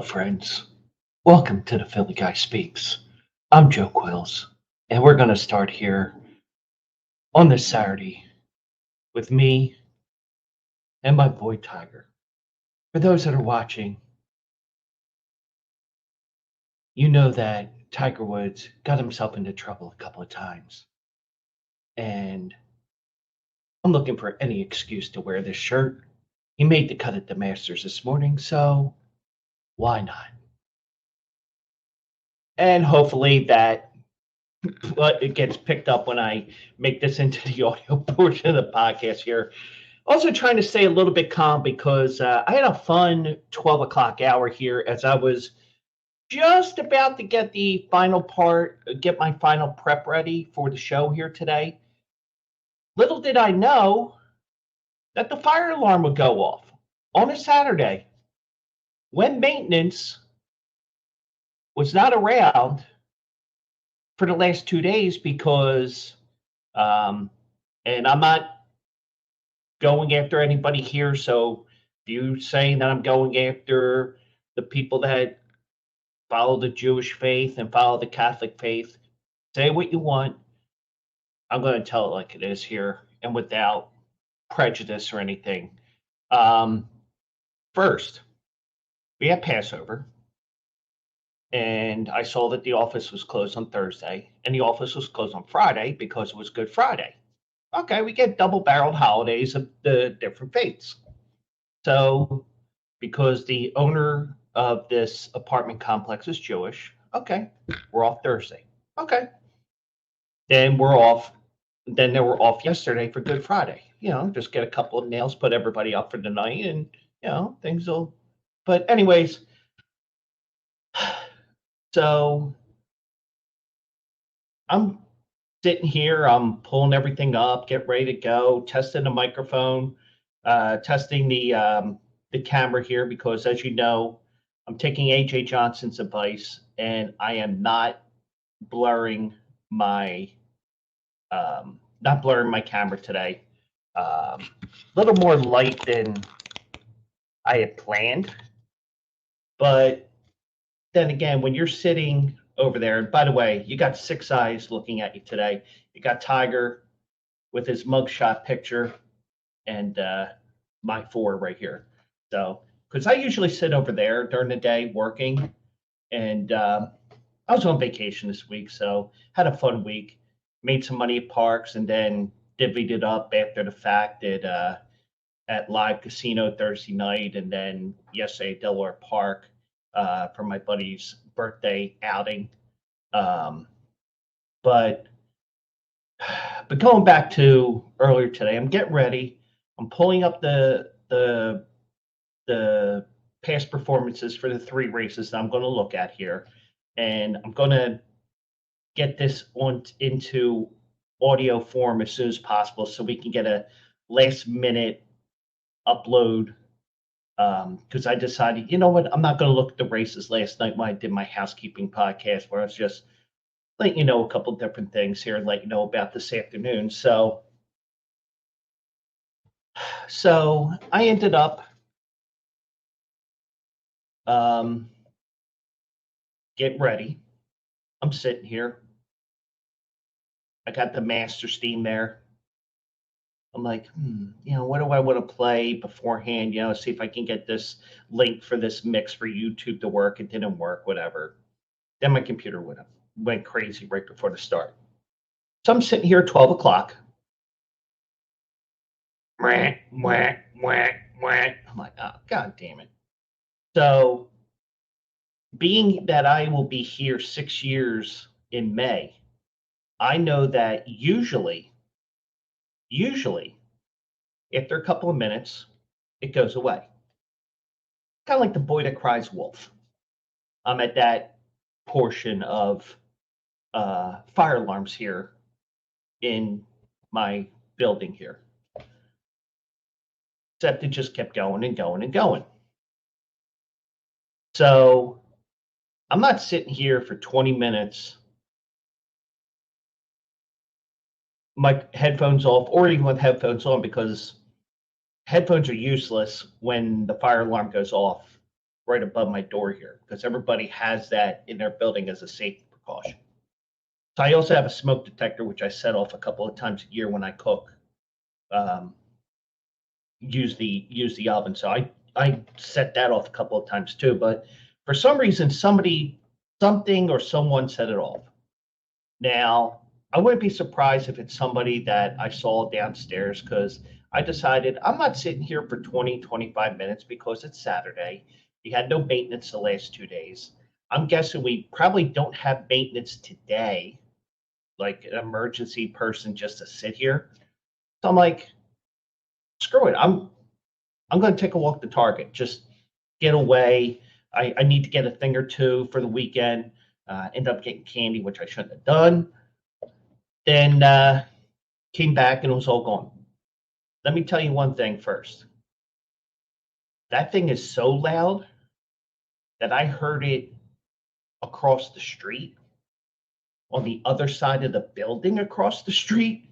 Hello, friends. Welcome to the Philly Guy Speaks. I'm Joe Quills, and we're going to start here on this Saturday with me and my boy Tiger. For those that are watching, you know that Tiger Woods got himself into trouble a couple of times, and I'm looking for any excuse to wear this shirt. He made the cut at the Masters this morning, so why not? And hopefully that it gets picked up when I make this into the audio portion of the podcast here. Also trying to stay a little bit calm because I had a fun 12 o'clock hour here as I was just about to get my final prep ready for the show here today. Little did I know that the fire alarm would go off on a Saturday when maintenance was not around for the last 2 days because, and I'm not going after anybody here. So if you saying that I'm going after the people that follow the Jewish faith and follow the Catholic faith, say what you want. I'm going to tell it like it is here and without prejudice or anything. First, we had Passover. And I saw that the office was closed on Thursday and the office was closed on Friday because it was Good Friday. Okay, we get double-barreled holidays of the different faiths. So, because the owner of this apartment complex is Jewish, okay, we're off Thursday. Okay. Then we're off. Then they were off yesterday for Good Friday. Just get a couple of nails, put everybody up for the night, and, things will. But, anyways. So I'm sitting here, I'm pulling everything up, get ready to go, testing the microphone, testing the camera here because, as you know, I'm taking AJ Johnson's advice and I am not blurring my camera today. A little more light than I had planned, but then again, when you're sitting over there, and by the way, you got 6 eyes looking at you today. You got Tiger with his mugshot picture and my 4 right here. So, because I usually sit over there during the day working, and I was on vacation this week, so had a fun week. Made some money at parks, and then divvied it up after the fact at Live Casino Thursday night, and then yesterday at Delaware Park. For my buddy's birthday outing. But going back to earlier today, I'm getting ready. I'm pulling up the past performances for the 3 races that I'm going to look at here. And I'm going to get this into audio form as soon as possible so we can get a last minute upload. Because I decided, you know what, I'm not going to look at the races last night when I did my housekeeping podcast where I was just letting you know a couple different things here and let you know about this afternoon. So I ended up getting ready. I'm sitting here. I got the master steam there. I'm like, what do I want to play beforehand? See if I can get this link for this mix for YouTube to work. It didn't work, whatever. Then my computer went crazy right before the start. So I'm sitting here at 12 o'clock. I'm like, oh, God damn it. So being that I will be here 6 years in May, I know that usually, after a couple of minutes, it goes away. Kind of like the boy that cries wolf. I'm at that portion of fire alarms here in my building here. Except it just kept going and going and going. So I'm not sitting here for 20 minutes my headphones off or even with headphones on because headphones are useless when the fire alarm goes off right above my door here because everybody has that in their building as a safety precaution. So I also have a smoke detector, which I set off a couple of times a year when I cook. Use the oven. So I set that off a couple of times too. But for some reason, something or someone set it off. Now, I wouldn't be surprised if it's somebody that I saw downstairs because I decided I'm not sitting here for 20, 25 minutes because it's Saturday. We had no maintenance the last 2 days. I'm guessing we probably don't have maintenance today, like an emergency person just to sit here. So I'm like, screw it. I'm going to take a walk to Target, just get away. I need to get a thing or two for the weekend. End up getting candy, which I shouldn't have done. Then came back and it was all gone. Let me tell you one thing first. That thing is so loud that I heard it across the street on the other side of the building across the street.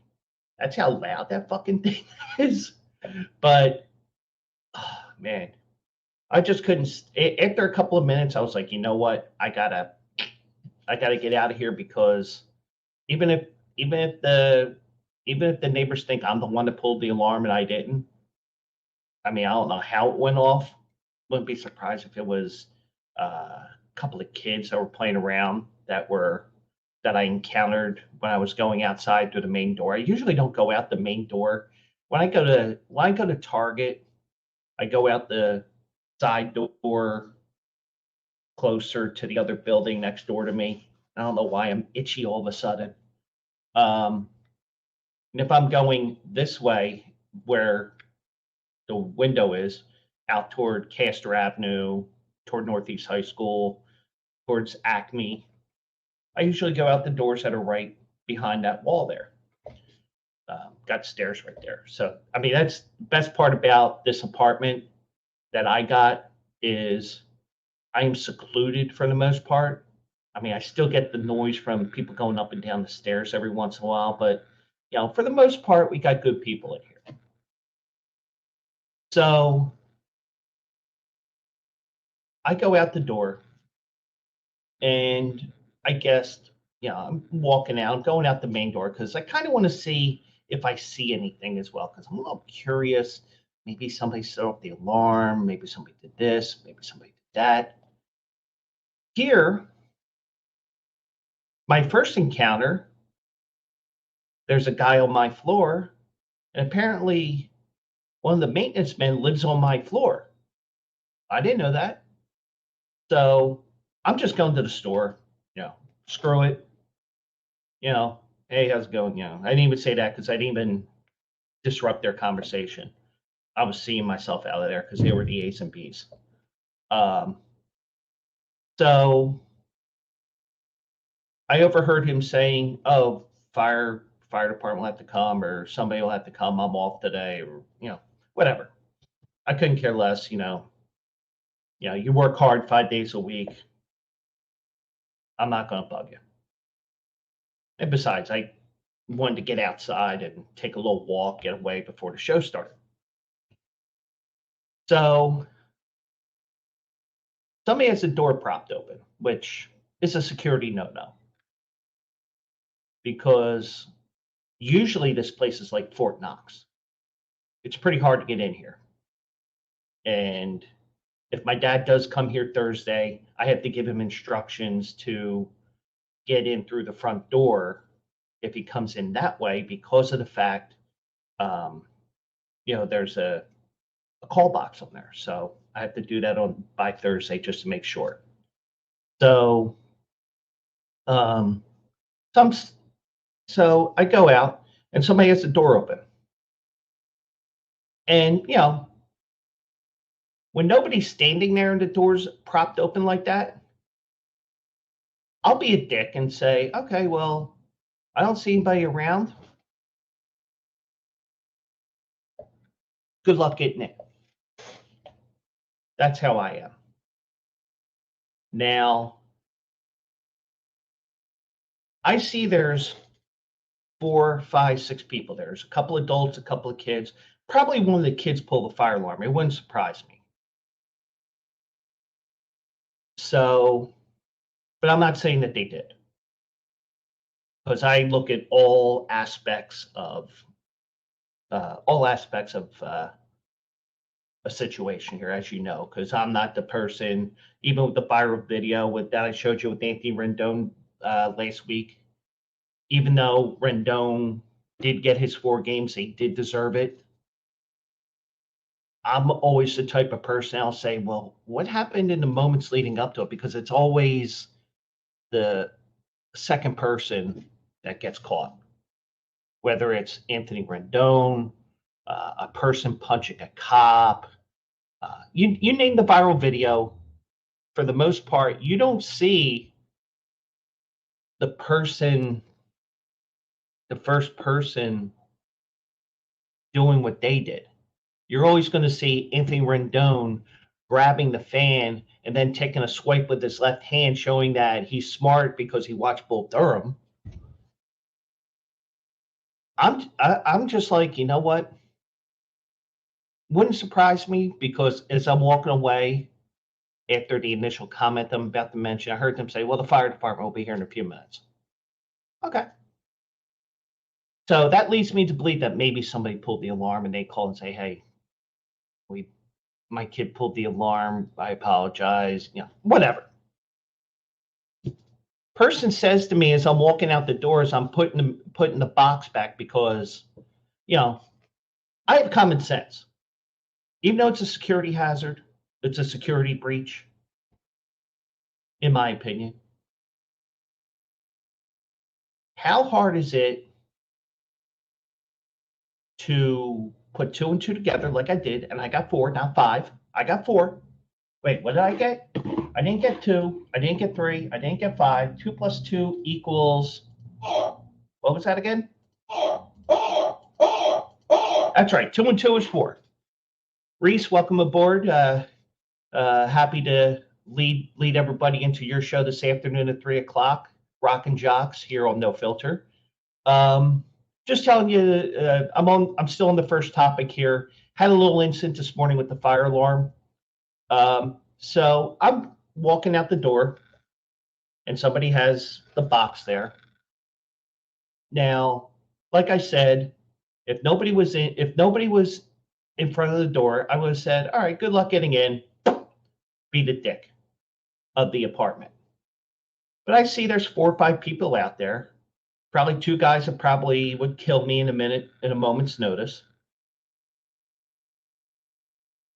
That's how loud that fucking thing is. But, oh, man, I just couldn't. After a couple of minutes, I was like, you know what? I gotta get out of here because even if the neighbors think I'm the one that pulled the alarm and I didn't, I mean, I don't know how it went off. Wouldn't be surprised if it was a couple of kids that were playing around that I encountered when I was going outside through the main door. I usually don't go out the main door. When I go to Target, I go out the side door closer to the other building next door to me. I don't know why I'm itchy all of a sudden. And if I'm going this way, where the window is, out toward Castor Avenue, toward Northeast High School, towards Acme, I usually go out the doors that are right behind that wall there. Got stairs right there. So, I mean, that's the best part about this apartment that I got is I am secluded for the most part. I mean, I still get the noise from people going up and down the stairs every once in a while, but for the most part, we got good people in here. So I go out the door and I guess, I'm walking out, I'm going out the main door because I kind of want to see if I see anything as well because I'm a little curious. Maybe somebody set off the alarm, maybe somebody did this, maybe somebody did that. Here, my first encounter, there's a guy on my floor, and apparently one of the maintenance men lives on my floor. I didn't know that. So I'm just going to the store, screw it. Hey, how's it going? I didn't even say that because I didn't even disrupt their conversation. I was seeing myself out of there because they were the A's and B's. So I overheard him saying, "Oh, fire department will have to come, or somebody will have to come. I'm off today, or whatever." I couldn't care less. You work hard 5 days a week. I'm not going to bug you. And besides, I wanted to get outside and take a little walk, get away before the show started. So somebody has the door propped open, which is a security no-no. Because usually this place is like Fort Knox. It's pretty hard to get in here. And if my dad does come here Thursday, I have to give him instructions to get in through the front door if he comes in that way because of the fact, there's a call box on there. So I have to do that by Thursday just to make sure. So, so I go out and somebody has the door open. And, when nobody's standing there and the door's propped open like that, I'll be a dick and say, okay, well, I don't see anybody around. Good luck getting in. That's how I am. Now, I see there's 4, 5, 6 people there. There's a couple adults, a couple of kids. Probably one of the kids pulled the fire alarm. It wouldn't surprise me. So, but I'm not saying that they did, because I look at all aspects of a situation here, as you know, because I'm not the person. Even with the viral video with that I showed you with Anthony Rendon last week, even though Rendon did get his 4 games, he did deserve it. I'm always the type of person I'll say, well, what happened in the moments leading up to it? Because it's always the second person that gets caught, whether it's Anthony Rendon, a person punching a cop. You name the viral video. For the most part, you don't see the first person doing what they did. You're always going to see Anthony Rendon grabbing the fan and then taking a swipe with his left hand, showing that he's smart because he watched Bull Durham. I'm just like, you know what? Wouldn't surprise me, because as I'm walking away after the initial comment I'm about to mention, I heard them say, well, the fire department will be here in a few minutes. Okay. So that leads me to believe that maybe somebody pulled the alarm and they call and say, hey, my kid pulled the alarm. I apologize. Whatever. Person says to me as I'm walking out the doors, I'm putting the box back because, I have common sense. Even though it's a security hazard, it's a security breach, in my opinion. How hard is it to put 2 and 2 together like I did, and I got 4, not 5. I got 4. Wait, what did I get? I didn't get 2. I didn't get 3. I didn't get 5. 2 plus 2 equals, what was that again? That's right. 2 and 2 is 4. Reese, welcome aboard. Happy to lead everybody into your show this afternoon at 3:00. Rockin' Jocks here on No Filter. Just telling you, I'm still on the first topic here. Had a little incident this morning with the fire alarm. So I'm walking out the door, and somebody has the box there. Now, like I said, if nobody was in front of the door, I would have said, all right, good luck getting in. Be the dick of the apartment. But I see there's 4 or 5 people out there. Probably 2 guys that probably would kill me in a moment's notice.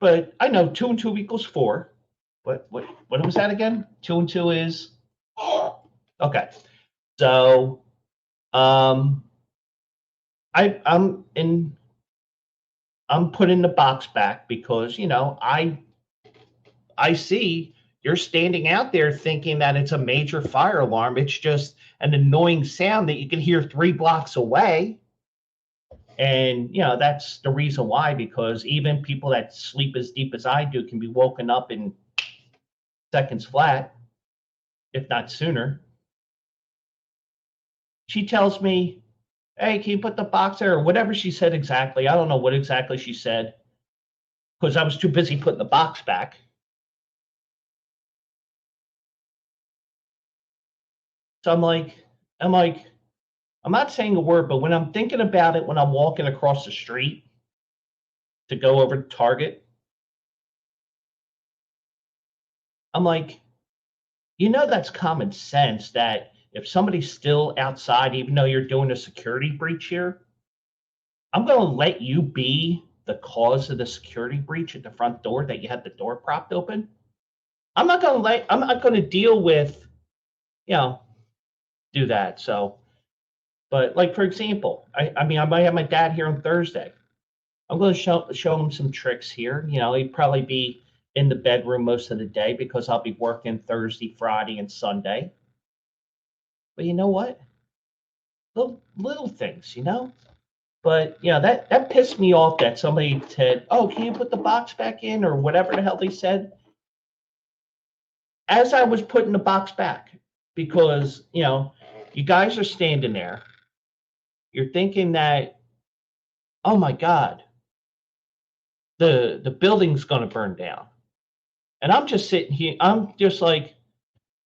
But I know 2 and 2 equals 4. What was that again? 2 and 2 is okay. So I'm putting the box back because I see you're standing out there thinking that it's a major fire alarm. It's just an annoying sound that you can hear 3 blocks away. And, that's the reason why, because even people that sleep as deep as I do can be woken up in seconds flat, if not sooner. She tells me, hey, can you put the box there? Or whatever she said exactly. I don't know what exactly she said, because I was too busy putting the box back. So I'm like, I'm not saying a word, but when I'm thinking about it, when I'm walking across the street to go over to Target, I'm like, that's common sense that if somebody's still outside, even though you're doing a security breach here, I'm going to let you be the cause of the security breach at the front door, that you had the door propped open. I'm not going to deal with, do that. So, but like, for example, I might have my dad here on Thursday. I'm going to show him some tricks here. He'd probably be in the bedroom most of the day because I'll be working Thursday, Friday, and Sunday. But you know what? Little things, But that pissed me off that somebody said, "Oh, can you put the box back in?" or whatever the hell they said. As I was putting the box back, because you guys are standing there, you're thinking that, oh my God, the building's going to burn down. And I'm just sitting here, I'm just like,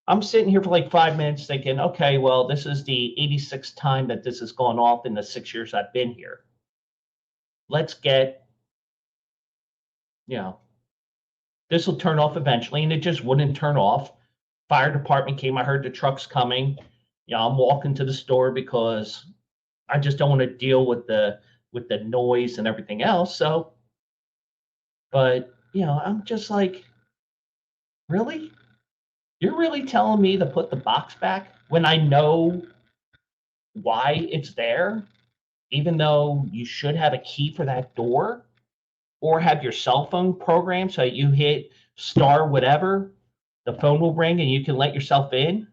I'm sitting here for like 5 minutes thinking, okay, well, this is the 86th time that this has gone off in the 6 years I've been here. Let's get, you know, this will turn off eventually, and it just wouldn't turn off. Fire department came. I heard the trucks coming. I'm walking to the store because I just don't want to deal with the noise and everything else. So, but I'm just like, really? You're really telling me to put the box back when I know why it's there, even though you should have a key for that door or have your cell phone programmed so you hit star whatever, the phone will ring and you can let yourself in.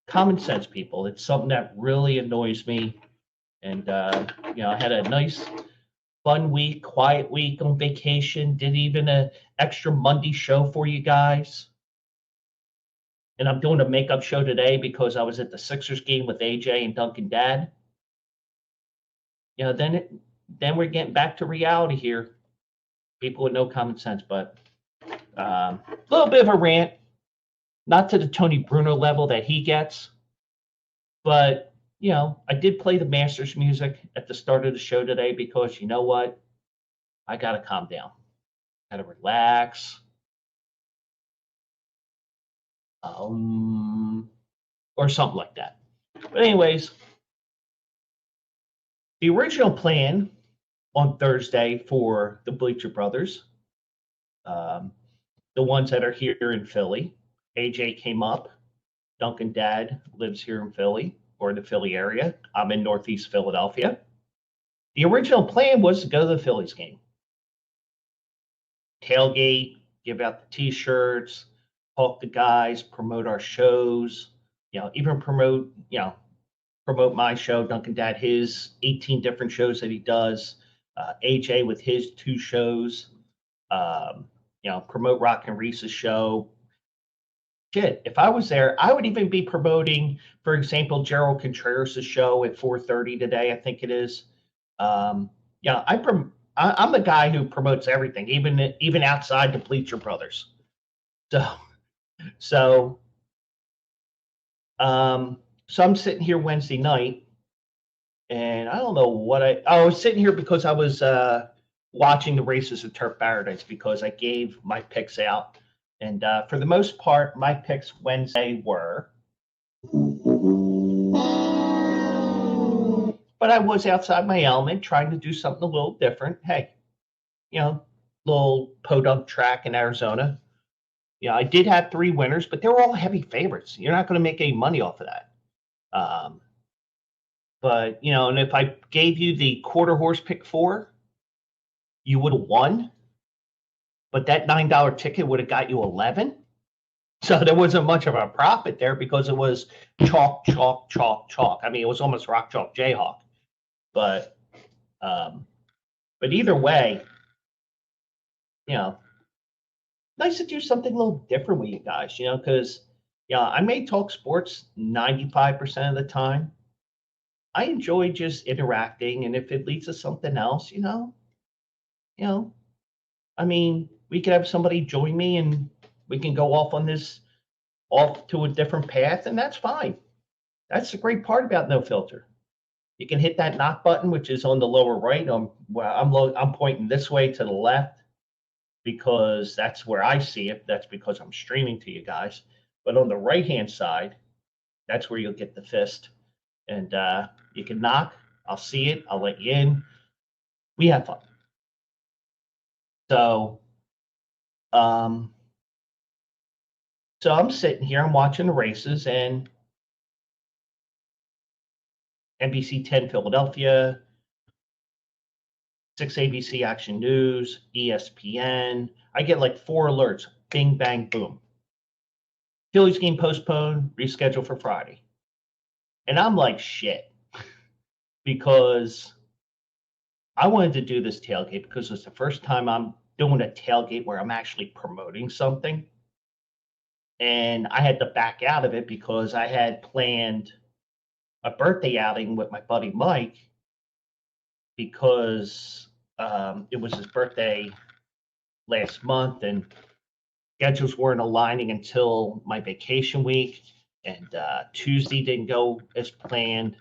Common sense, people. It's something that really annoys me. And, I had a nice, fun week, quiet week on vacation, did even a extra Monday show for you guys. And I'm doing a makeup show today because I was at the Sixers game with AJ and Duncan Dad. Then we're getting back to reality here. People with no common sense, but a little bit of a rant, not to the Tony Bruno level that he gets, but I did play the Masters music at the start of the show today because you know what? I gotta calm down. Gotta relax. Or something like that. But anyways, the original plan on Thursday for the Bleacher Brothers, the ones that are here in Philly, AJ came up. Duncan Dad lives here in Philly or the Philly area. I'm in Northeast Philadelphia. The original plan was to go to the Phillies game. Tailgate, give out the T-shirts, talk to guys, promote our shows, even promote my show, Duncan Dad, his 18 different shows that he does, AJ with his 2 shows, promote Rockin Reese's show. Shit, if I was there, I would even be promoting, for example, Gerald Contreras' show at 4:30 today, I think it is. I'm the guy who promotes everything, even outside the Bleacher Brothers. So I'm sitting here Wednesday night, and I don't know what I was sitting here because I was watching the races at Turf Paradise because I gave my picks out. And for the most part, my picks Wednesday were. But I was outside my element trying to do something a little different. Hey, little podunk track in Arizona. I did have 3 winners, but they were all heavy favorites. You're not going to make any money off of that. But, and if I gave you the quarter horse pick 4, you would have won. But that $9 ticket would have got you 11. So there wasn't much of a profit there because it was chalk, chalk, chalk, chalk. I mean, it was almost rock, chalk, Jayhawk. But either way, nice to do something a little different with you guys, because I may talk sports 95% of the time. I enjoy just interacting, and if it leads to something else, I mean, we could have somebody join me and we can go off to a different path, and that's fine. That's the great part about No Filter. You can hit that knock button, which is on the lower right. I'm pointing this way to the left because that's where I see it. That's because I'm streaming to you guys. But on the right-hand side, that's where you'll get the fist. And you can knock. I'll see it. I'll let you in. We have fun. So I'm sitting here, I'm watching the races, and NBC 10 Philadelphia, 6 ABC Action News, ESPN. I get like 4 alerts. Bing, bang, boom. Phillies game postponed, rescheduled for Friday. And I'm like, shit. Because I wanted to do this tailgate because it's the first time I'm doing a tailgate where I'm actually promoting something. And I had to back out of it because I had planned a birthday outing with my buddy Mike because it was his birthday last month, and schedules weren't aligning until my vacation week, and Tuesday didn't go as planned.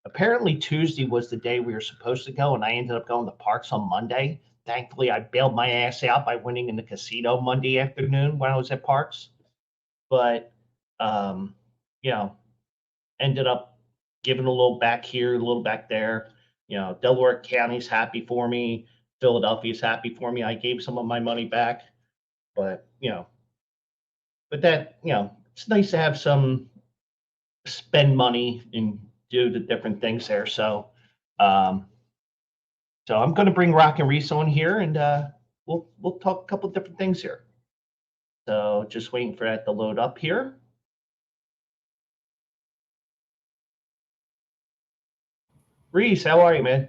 Apparently, Tuesday was the day we were supposed to go, and I ended up going to Parks on Monday. Thankfully, I bailed my ass out by winning in the casino Monday afternoon when I was at Parks. But, um, you know, ended up giving a little back here, a little back there. Delaware County's happy for me. Philadelphia's happy for me. I gave some of my money back, but that it's nice to have some spend money and do the different things there. So, I'm going to bring Rockin Reese on here, and we'll talk a couple different things here. So, just waiting for that to load up here. Reese, how are you, man?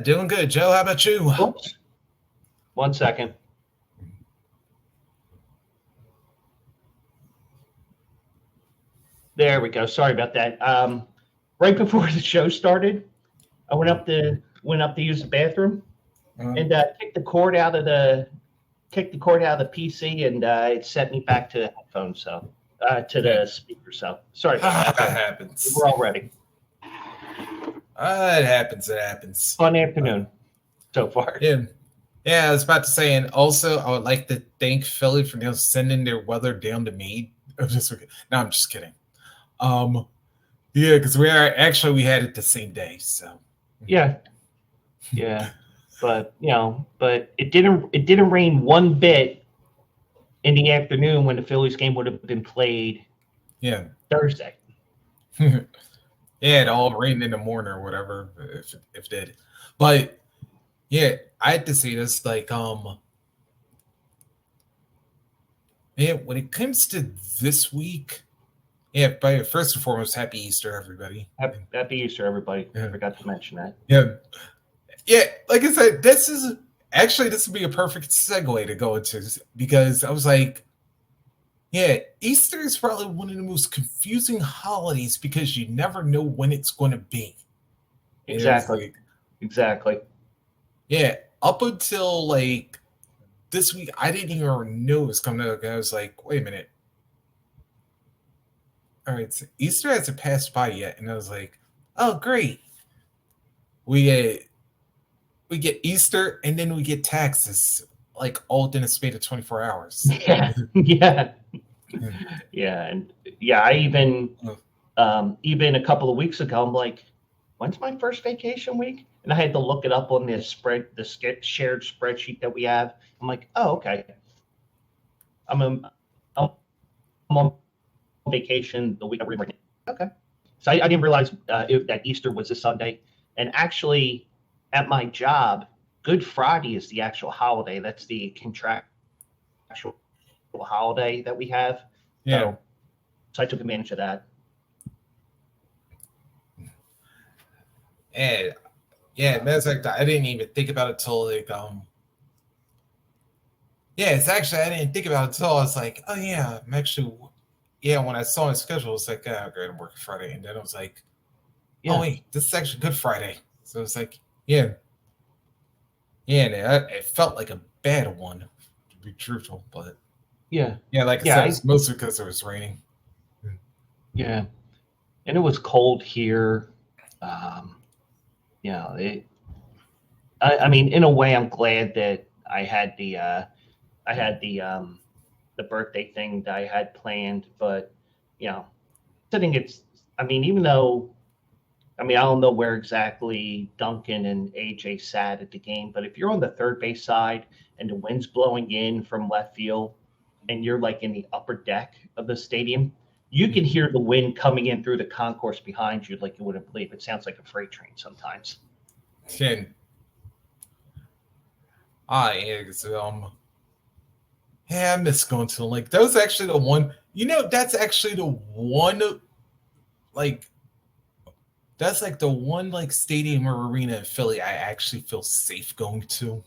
Doing good, Joe. How about you? Oops. 1 second. There we go. Sorry about that. Right before the show started, I went up to use the bathroom and kicked the cord out of the PC, and it sent me back to the headphones, so to the speaker. So sorry about that. That happens. We're all ready. It happens. It happens. Fun afternoon so far. Yeah. I was about to say, and also I would like to thank Philly for sending their weather down to me. No, I'm just kidding. Because we had it the same day. So yeah, but it didn't rain one bit in the afternoon when the Phillies game would have been played. Yeah, Thursday. It all rained in the morning or whatever, if it did. But yeah, I had to say this, like, when it comes to this week, but first and foremost, happy Easter, everybody. Happy Easter, everybody. I forgot to mention that. Yeah, like I said, this would be a perfect segue to go into, because I was like, Easter is probably one of the most confusing holidays because you never know when it's going to be. Exactly. Yeah, up until like this week, I didn't even know it was coming up. I was like, wait a minute. All right, so Easter hasn't passed by yet. And I was like, oh, great. We get Easter, and then we get taxes, like all within a span of 24 hours. Yeah. And I even a couple of weeks ago, I'm like, when's my first vacation week? And I had to look it up on the shared spreadsheet that we have. I'm like, oh, okay. I'm on vacation the week I'm right now. Okay. So I didn't realize that Easter was a Sunday. And actually, at my job, Good Friday is the actual holiday. That's the contractual holiday that we have. Yeah. So I took advantage of that. And that's like I didn't even think about it till like it's actually I didn't think about it till I was like, oh yeah, I'm actually when I saw my schedule, it's like, oh great, I'm working Friday, and then I was like, oh wait, this is actually Good Friday. So it's like, and it felt like a bad one, to be truthful, but like I said, it's mostly because it was raining. Yeah, and it was cold here. I mean, in a way, I'm glad that I had the birthday thing that I had planned, but I think even though, I don't know where exactly Duncan and AJ sat at the game, but if you're on the third base side and the wind's blowing in from left field and you're like in the upper deck of the stadium, you can hear the wind coming in through the concourse behind you like you wouldn't believe. It sounds like a freight train sometimes. I miss going to the lake. That was actually the one. That's actually the one. Like, that's like the one like stadium or arena in Philly I actually feel safe going to.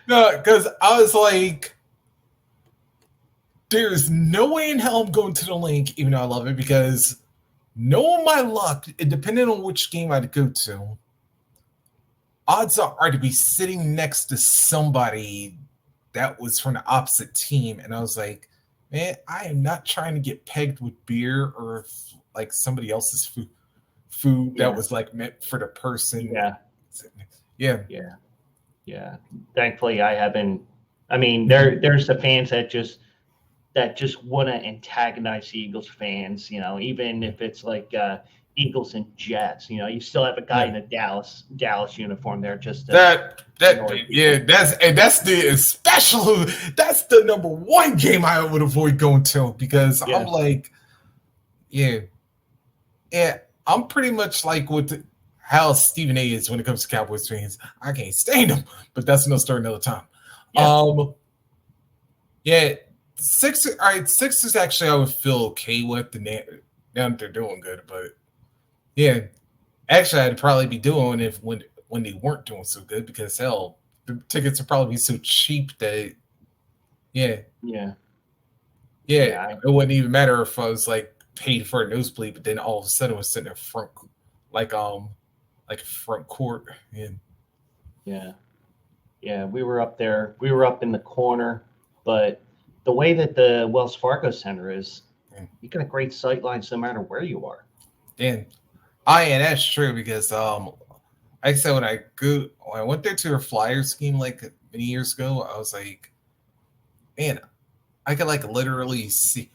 No, because I was like, there's no way in hell I'm going to the link, even though I love it, because knowing my luck, depending on which game I'd go to, odds are to be sitting next to somebody that was from the opposite team, and I was like, man, I am not trying to get pegged with beer or like somebody else's food that was like meant for the person. Yeah. Thankfully, I haven't. I mean, there's the fans that just want to antagonize the Eagles fans. Even if it's like Eagles and Jets. You still have a guy in a Dallas uniform there just to that's the number one game I would avoid going to, because I'm like, I'm pretty much like with how Stephen A is when it comes to Cowboys fans. I can't stand them, but that's no story another time. Sixers. All right, Sixers actually I would feel okay with. Now they're doing good, but actually I'd probably be doing it when they weren't doing so good, because hell, the tickets would probably be so cheap that it wouldn't even matter if I was like paid for a nosebleed, but then all of a sudden I was sitting in front, like front court. We were up there. We were up in the corner, but the way that the Wells Fargo Center is, you get a great sight lines no matter where you are. And that's true, because like I said, when I went there to a flyer scheme like many years ago, I was like, man, I could like literally see.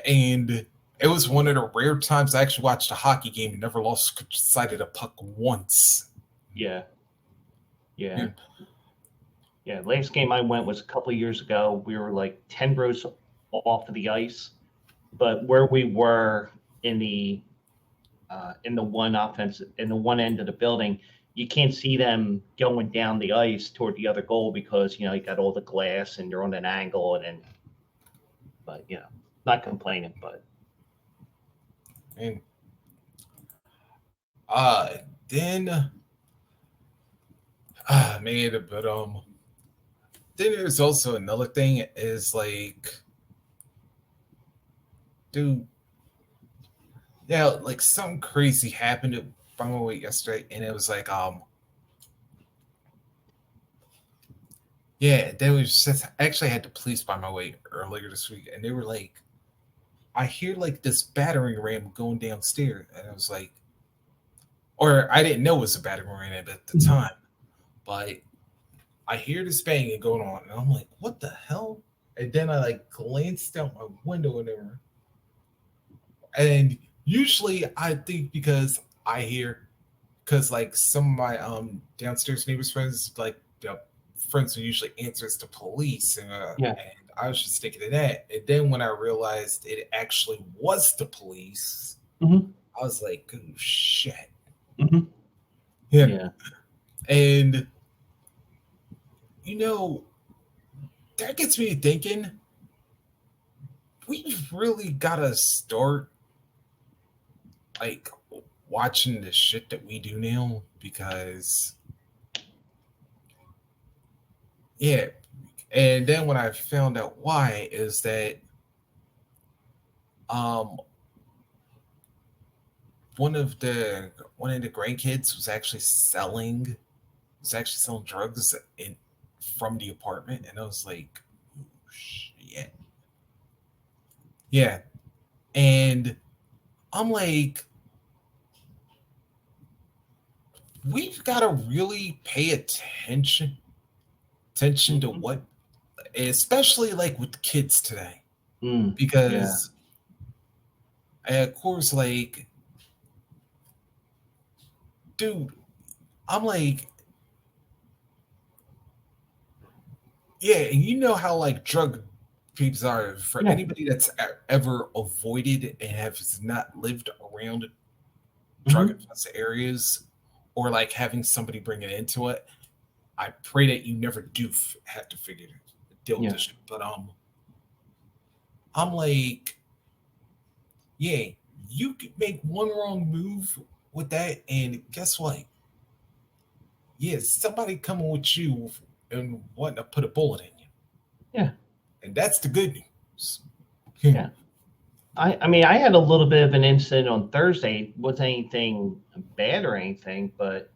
And it was one of the rare times I actually watched a hockey game and never lost sight of the puck once. Last game I went was a couple of years ago. We were like 10 rows off of the ice, but where we were in the one end of the building, you can't see them going down the ice toward the other goal, because you got all the glass and you're on an angle, but not complaining, but then then there's also another thing is like, dude, like something crazy happened by my way yesterday, and it was like, there was just, actually I had the police by my way earlier this week, and they were like, I hear like this battering ram going downstairs, and I was like, or I didn't know it was a battering ram at the time, but I hear this banging going on, and I'm like, what the hell? And then I like glanced out my window, and usually I think because like some of my downstairs neighbors friends, like friends who usually answers to police, and I was just thinking of that. And then when I realized it actually was the police, I was like, oh shit. And that gets me thinking, we've really gotta start like watching the shit that we do now, because and then when I found out why is that one of the grandkids was actually selling drugs from the apartment, and I was like, oh, shit. And I'm like, we've got to really pay attention to what, especially like with kids today, because of course, like, dude, I'm like, and you know how like drug peeps are. For anybody that's ever avoided and has not lived around drug infested areas, or like having somebody bring it into it, I pray that you never do have to deal with this shit. But I'm like, you could make one wrong move with that, and guess what? Somebody coming with you and wanting to put a bullet in you. And that's the good news. I mean, I had a little bit of an incident on Thursday. It wasn't anything bad or anything, but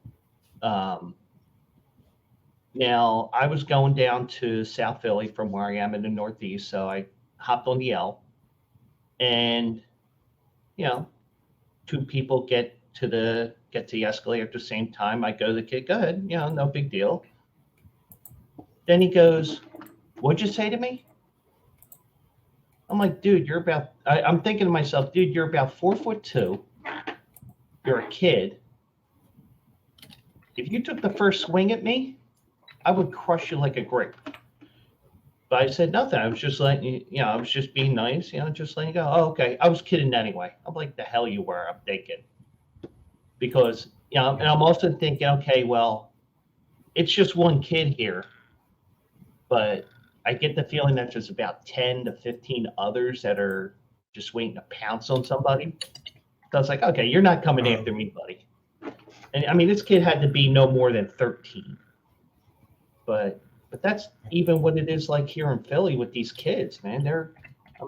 Now, I was going down to South Philly from where I am in the Northeast, so I hopped on the L, and you know, two people get to the escalator at the same time. I go to the kid, go ahead, no big deal. Then he goes, "What'd you say to me?" I'm like, dude, I'm thinking to myself, dude, you're about 4'2". You're a kid. If you took the first swing at me, I would crush you like a grape. But I said nothing. I was just letting you, I was just being nice, just letting you go. Oh, okay. I was kidding anyway. I'm like, the hell you were, I'm thinking. Because, and I'm also thinking, okay, well, it's just one kid here. But I get the feeling that there's about 10 to 15 others that are just waiting to pounce on somebody. So I was like, okay, you're not coming after me, buddy. And I mean, this kid had to be no more than 13. But that's even what it is like here in Philly with these kids, man. I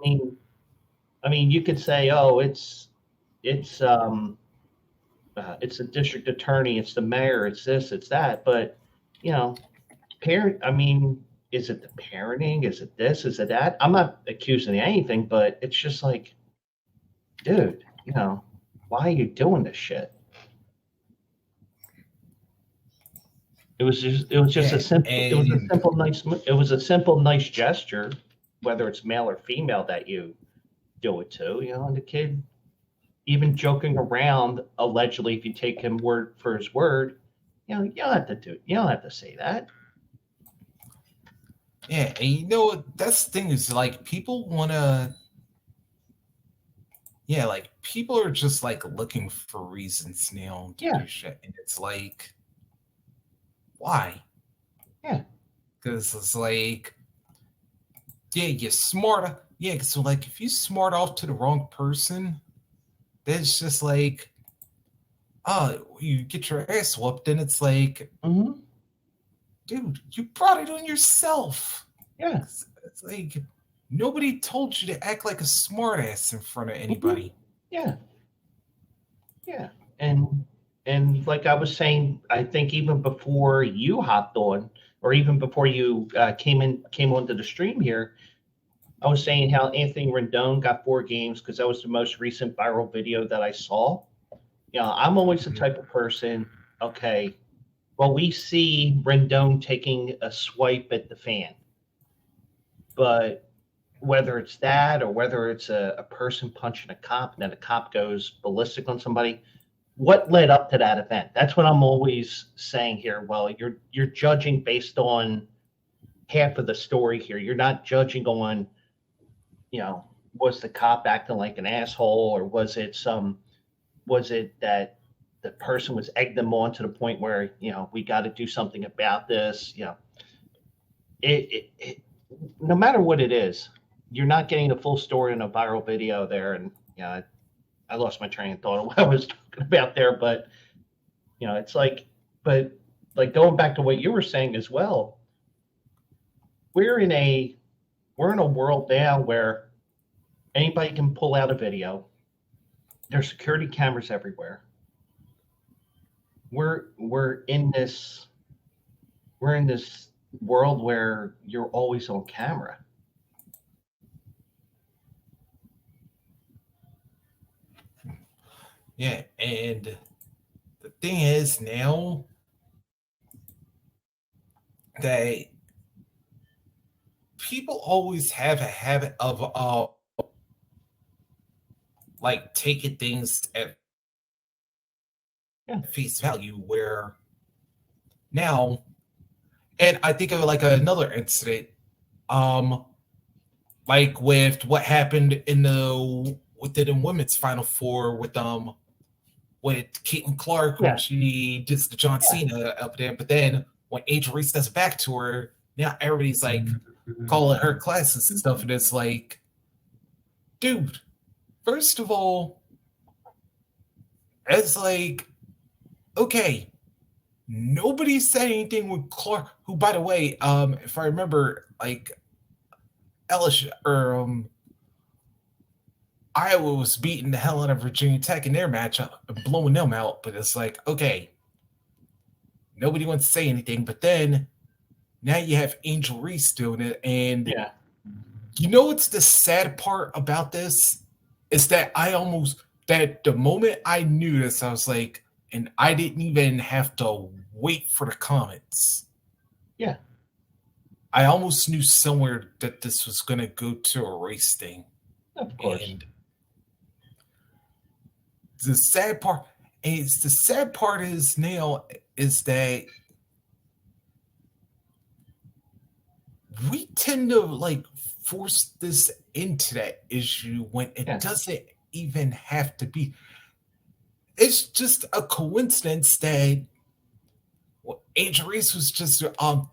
mean, you could say, oh, it's the district attorney, it's the mayor, it's this, it's that, but parent. I mean, is it the parenting? Is it this? Is it that? I'm not accusing anything, but it's just like, dude, why are you doing this shit? It was just a simple nice gesture, whether it's male or female that you do it to, and the kid even joking around, allegedly, if you take him word for his word, you don't have to say that. Yeah, and that's the thing is like people wanna like people are just like looking for reasons now to do shit. And it's like, why? Yeah. Because it's like, you're smart. Yeah, so like if you smart off to the wrong person, that's just like, oh, you get your ass whooped, and it's like, dude, you brought it on yourself. Yeah. It's like nobody told you to act like a smartass in front of anybody. Yeah. Yeah. And like I was saying, I think even before you hopped on, or even before you came onto the stream here, I was saying how Anthony Rendon got 4 games because that was the most recent viral video that I saw. I'm always the type of person, okay, well, we see Rendon taking a swipe at the fan. But whether it's that or whether it's a person punching a cop and then a cop goes ballistic on somebody, what led up to that event? That's what I'm always saying here. Well, you're judging based on half of the story here. You're not judging on, was the cop acting like an asshole, or was it that the person was egged them on to the point where, we got to do something about this, no matter what it is, you're not getting the full story in a viral video there. And I lost my train of thought of what I was talking about there, but it's like, but like going back to what you were saying as well, we're in a world now where anybody can pull out a video. There's security cameras everywhere. We're in this world where you're always on camera. Yeah, and the thing is now that people always have a habit of like taking things at face value, where now, and I think of like another incident, like with what happened within the women's Final Four with Caitlin Clark when she did the John Cena up there, but then when Angel Reese does it back to her, now everybody's like calling her classes and stuff, and it's like, dude, first of all, it's like, okay, nobody said anything with Clark, who, by the way, if I remember, like LSU or Iowa was beating the hell out of Virginia Tech in their matchup, blowing them out. But it's like, okay, nobody wants to say anything. But then now you have Angel Reese doing it. And Yeah. you know what's the sad part about this? Is that that the moment I knew this, I was like, and I didn't even have to wait for the comments. Yeah. I almost knew somewhere that this was going to go to a race thing. Of course. And the sad part is now is that we tend to like force this into that issue when it doesn't even have to be. It's just a coincidence that Angel Reese was just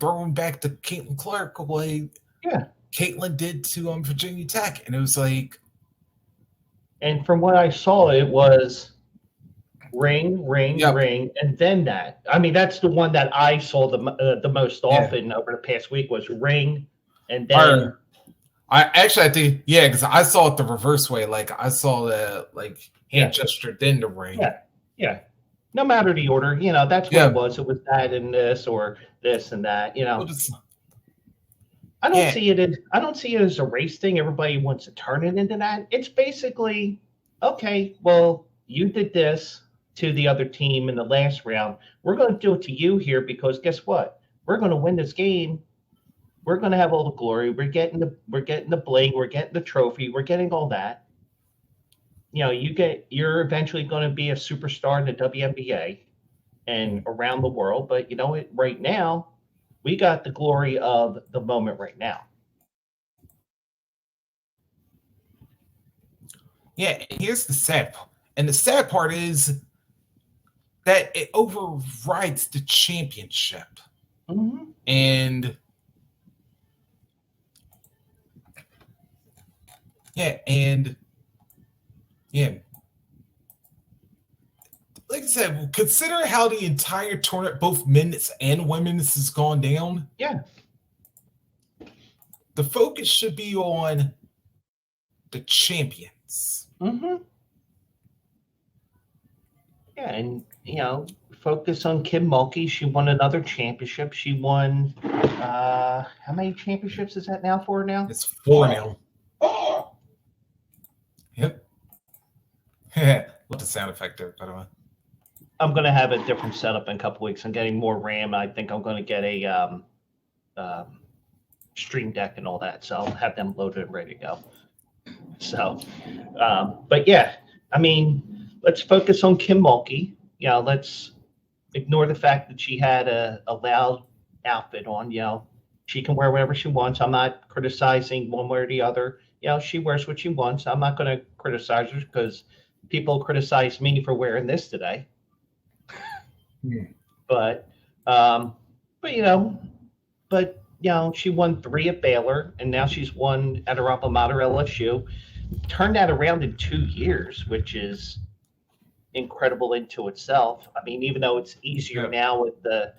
throwing back to Caitlin Clark the way Caitlin did to Virginia Tech, and it was like. And from what I saw, it was ring, ring, and then that. I mean, that's the one that I saw the most often over the past week was ring, and then. I think because I saw it the reverse way. Like I saw the hand gesture, then the ring. Yeah. No matter the order, that's what it was. It was that and this or this and that. I don't see it as a race thing. Everybody wants to turn it into that. It's basically, okay, well, you did this to the other team in the last round. We're going to do it to you here because guess what? We're going to win this game. We're going to have all the glory. We're getting the bling. We're getting the trophy. We're getting all that. You're eventually going to be a superstar in the WNBA and around the world. But you know what? Right now, we got the glory of the moment right now. Yeah, and here's the sad part. And the sad part is that it overrides the championship. Mm-hmm. And like I said, consider how the entire tournament, both men's and women's, has gone down. Yeah. The focus should be on the champions. Mm-hmm. Yeah, and focus on Kim Mulkey. She won another championship. She won how many championships is that now for now? It's 4 now. Oh. Yep. Love the sound effect there, by the way. I'm going to have a different setup in a couple weeks. I'm getting more RAM. I think I'm going to get a Stream Deck and all that. So I'll have them loaded and ready to go. So, but yeah, I mean, let's focus on Kim Mulkey. Let's ignore the fact that she had a loud outfit on. She can wear whatever she wants. I'm not criticizing one way or the other. She wears what she wants. I'm not going to criticize her because people criticize me for wearing this today. But she won 3 at Baylor, and now she's won at her alma mater, LSU. Turned that around in 2 years, which is incredible into itself. I mean, even though it's easier now with the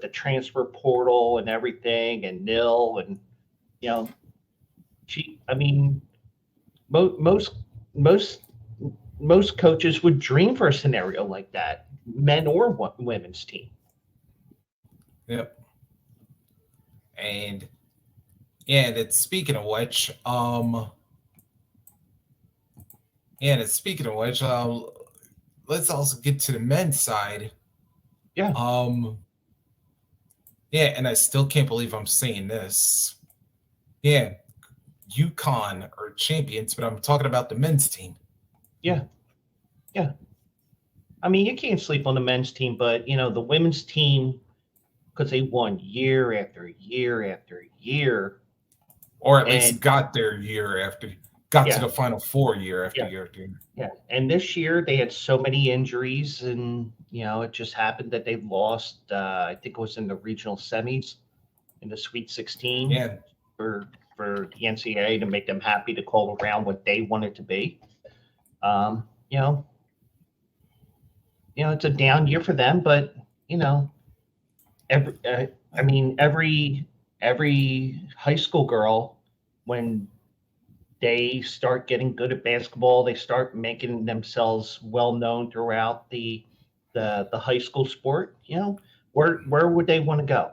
transfer portal and everything, and NIL, and most coaches would dream for a scenario like that, men or women's team. Yep. And speaking of which, let's also get to the men's side. Yeah. And I still can't believe I'm saying this. Yeah, UConn are champions, but I'm talking about the men's team. Yeah. I mean, you can't sleep on the men's team, but the women's team, because they won year after year after year, or at least got there to the Final Four year after year after year. Yeah, and this year they had so many injuries, and it just happened that they lost. I think it was in the regional semis, in the Sweet 16. Yeah. For the NCAA to make them happy to call around what they wanted to be. It's a down year for them, but every high school girl, when they start getting good at basketball, they start making themselves well known throughout the high school sport. Where would they want to go?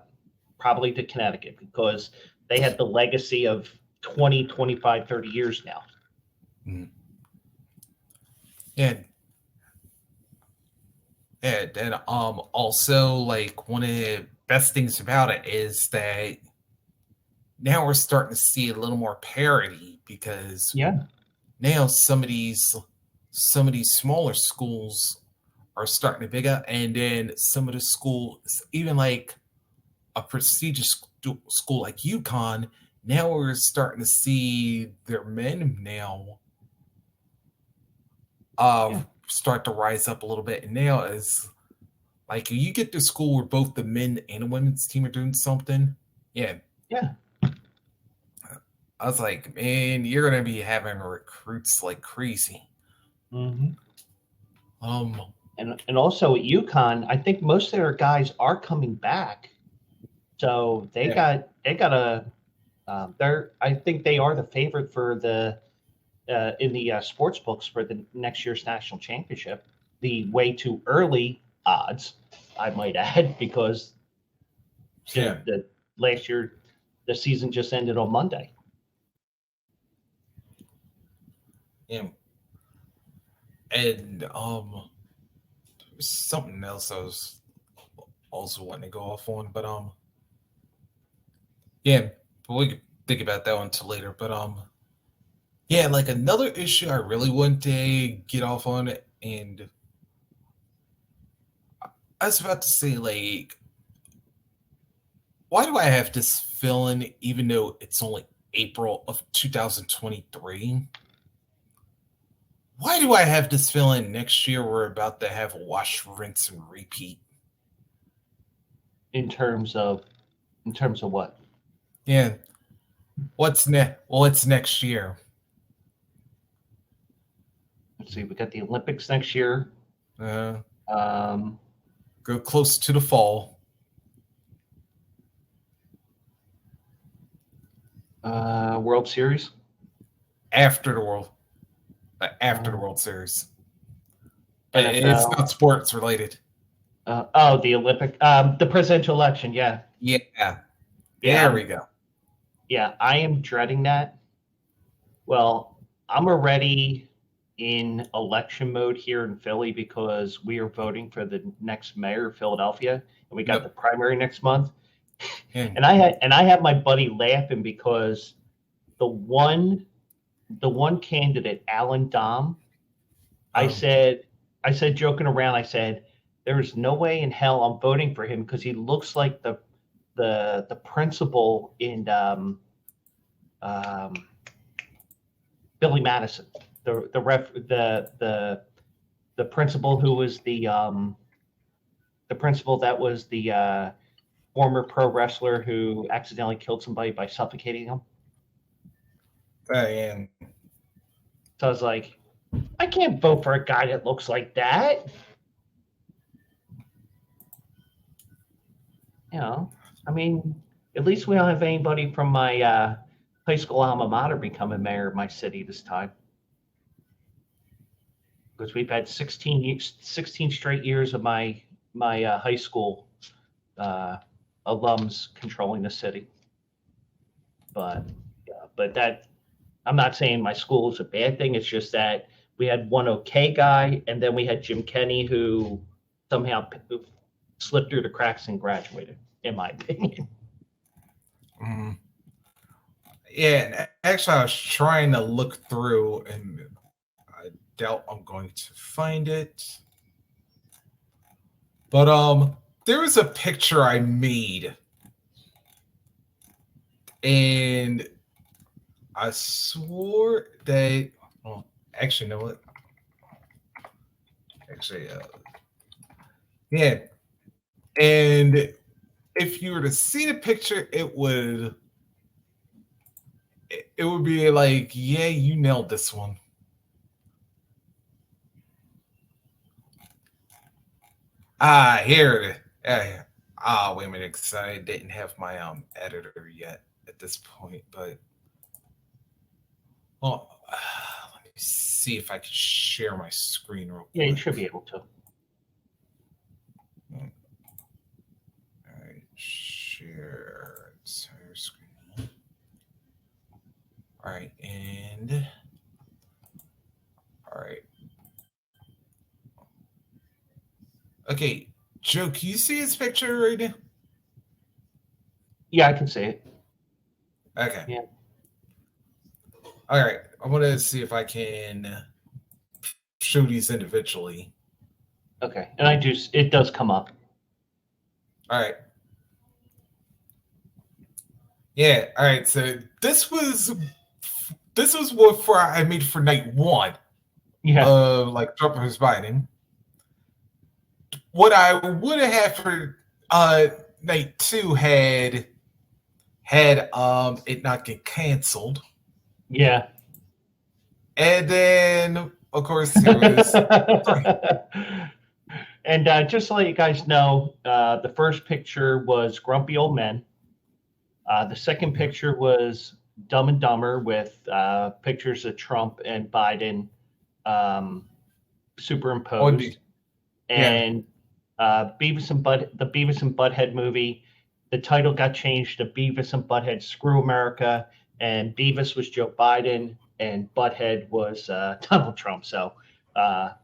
probably to Connecticut because they had the legacy of 20, 25, 30 years now. And then also like one of the best things about it is that now we're starting to see a little more parity because now some of these smaller schools are starting to big up, and then some of the schools, even like a prestigious school like UConn, now we're starting to see their men now start to rise up a little bit. And now is like you get to school where both the men and the women's team are doing something. Yeah. I was like, man, you're gonna be having recruits like crazy. And also at UConn, I think most of their guys are coming back, so they got a. I think they are the favorite for the in the sports books for the next year's national championship. The way too early odds, I might add, because the last year the season just ended on Monday. Yeah. And there's something else I was also wanting to go off on, but but we could think about that one until later. But like another issue I really want to get off on it, and I was about to say, like, why do I have this feeling, even though it's only April of 2023? Why do I have this feeling next year we're about to have a wash, rinse, and repeat? In terms of what? Yeah. What's next? Well, it's next year. Let's see. We got the Olympics next year. Go close to the fall. World Series. After the World Series. But NFL. it's not sports related. The Olympic, the presidential election. Yeah. There we go. Yeah, I am dreading that. Well, I'm already in election mode here in Philly because we are voting for the next mayor of Philadelphia, and we got the primary next month. And I have my buddy laughing because the one candidate, Alan Dom, I said joking around, I said, there is no way in hell I'm voting for him because he looks like the principal in Billy Madison, the principal who was the principal that was the former pro wrestler who accidentally killed somebody by suffocating him. Yeah. So I was like, I can't vote for a guy that looks like that. You know, I mean, at least we don't have anybody from my high school alma mater becoming mayor of my city this time. Because we've had 16 straight years of my high school alums controlling the city. But that, I'm not saying my school is a bad thing. It's just that we had one okay guy, and then we had Jim Kenney, who somehow slipped through the cracks and graduated, in my opinion. Yeah, and actually, I was trying to look through, and I doubt I'm going to find it. But there was a picture I made, and I swore that. Well, actually, you know what? Actually, yeah. And if you were to see the picture, it would be like, yeah, you nailed this one. Here it is. Wait a minute, because I didn't have my editor yet at this point, but let me see if I can share my screen real quick. Yeah, you should be able to. All right, share. share entire screen. All right, and all right. Okay, Joe, can you see his picture right now? Yeah, I can see it. Okay. Yeah. All right, I want to see if I can show these individually. Okay, and it does come up. All right. Yeah. All right. So this was what for I made for night one. Yeah. Like Trump versus Biden. What I would have had for night two had it not get canceled. Yeah. And then of course there was And just to let you guys know, the first picture was Grumpy Old Men. The second picture was Dumb and Dumber with pictures of Trump and Biden superimposed. And Beavis and the Beavis and Butthead movie, the title got changed to Beavis and Butthead Screw America, and Beavis was Joe Biden and Butthead was Donald Trump. So, I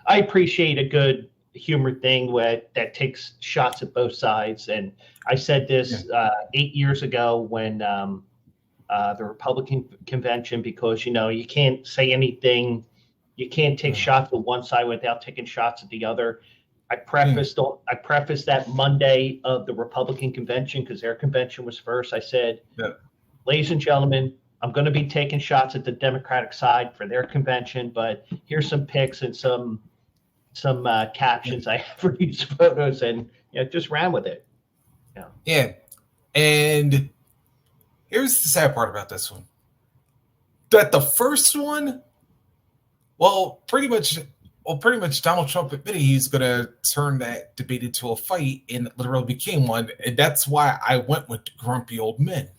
appreciate a good humor thing that takes shots at both sides. And I said this 8 years ago when the Republican convention, because you can't say anything, you can't take shots at one side without taking shots at the other. I prefaced that Monday of the Republican convention, because their convention was first. I said, ladies and gentlemen, I'm going to be taking shots at the Democratic side for their convention, but here's some pics and some captions I have for these photos, and just ran with it. Yeah. And here's the sad part about this one. That the first one, pretty much Donald Trump admitted he's going to turn that debate into a fight, and it literally became one. And that's why I went with Grumpy Old Men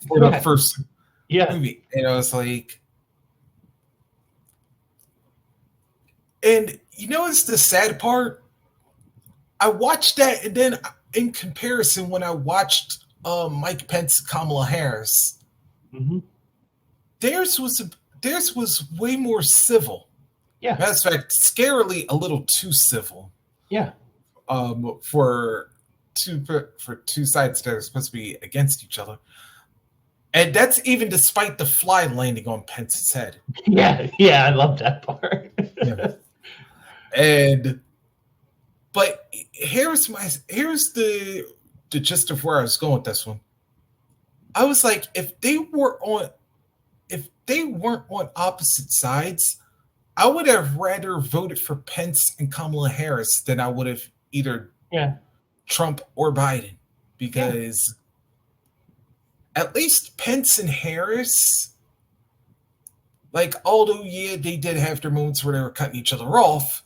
for the first movie. And I was like, and it's the sad part? I watched that, and then in comparison, when I watched Mike Pence and Kamala Harris, theirs was way more civil. Yeah. Matter of fact, scarily a little too civil. Yeah. For two sides that are supposed to be against each other. And that's even despite the fly landing on Pence's head. Yeah, I love that part. But here's the gist of where I was going with this one. I was like, if they weren't on opposite sides, I would have rather voted for Pence and Kamala Harris than I would have either Trump or Biden, because at least Pence and Harris, like, although they did have their moments where they were cutting each other off,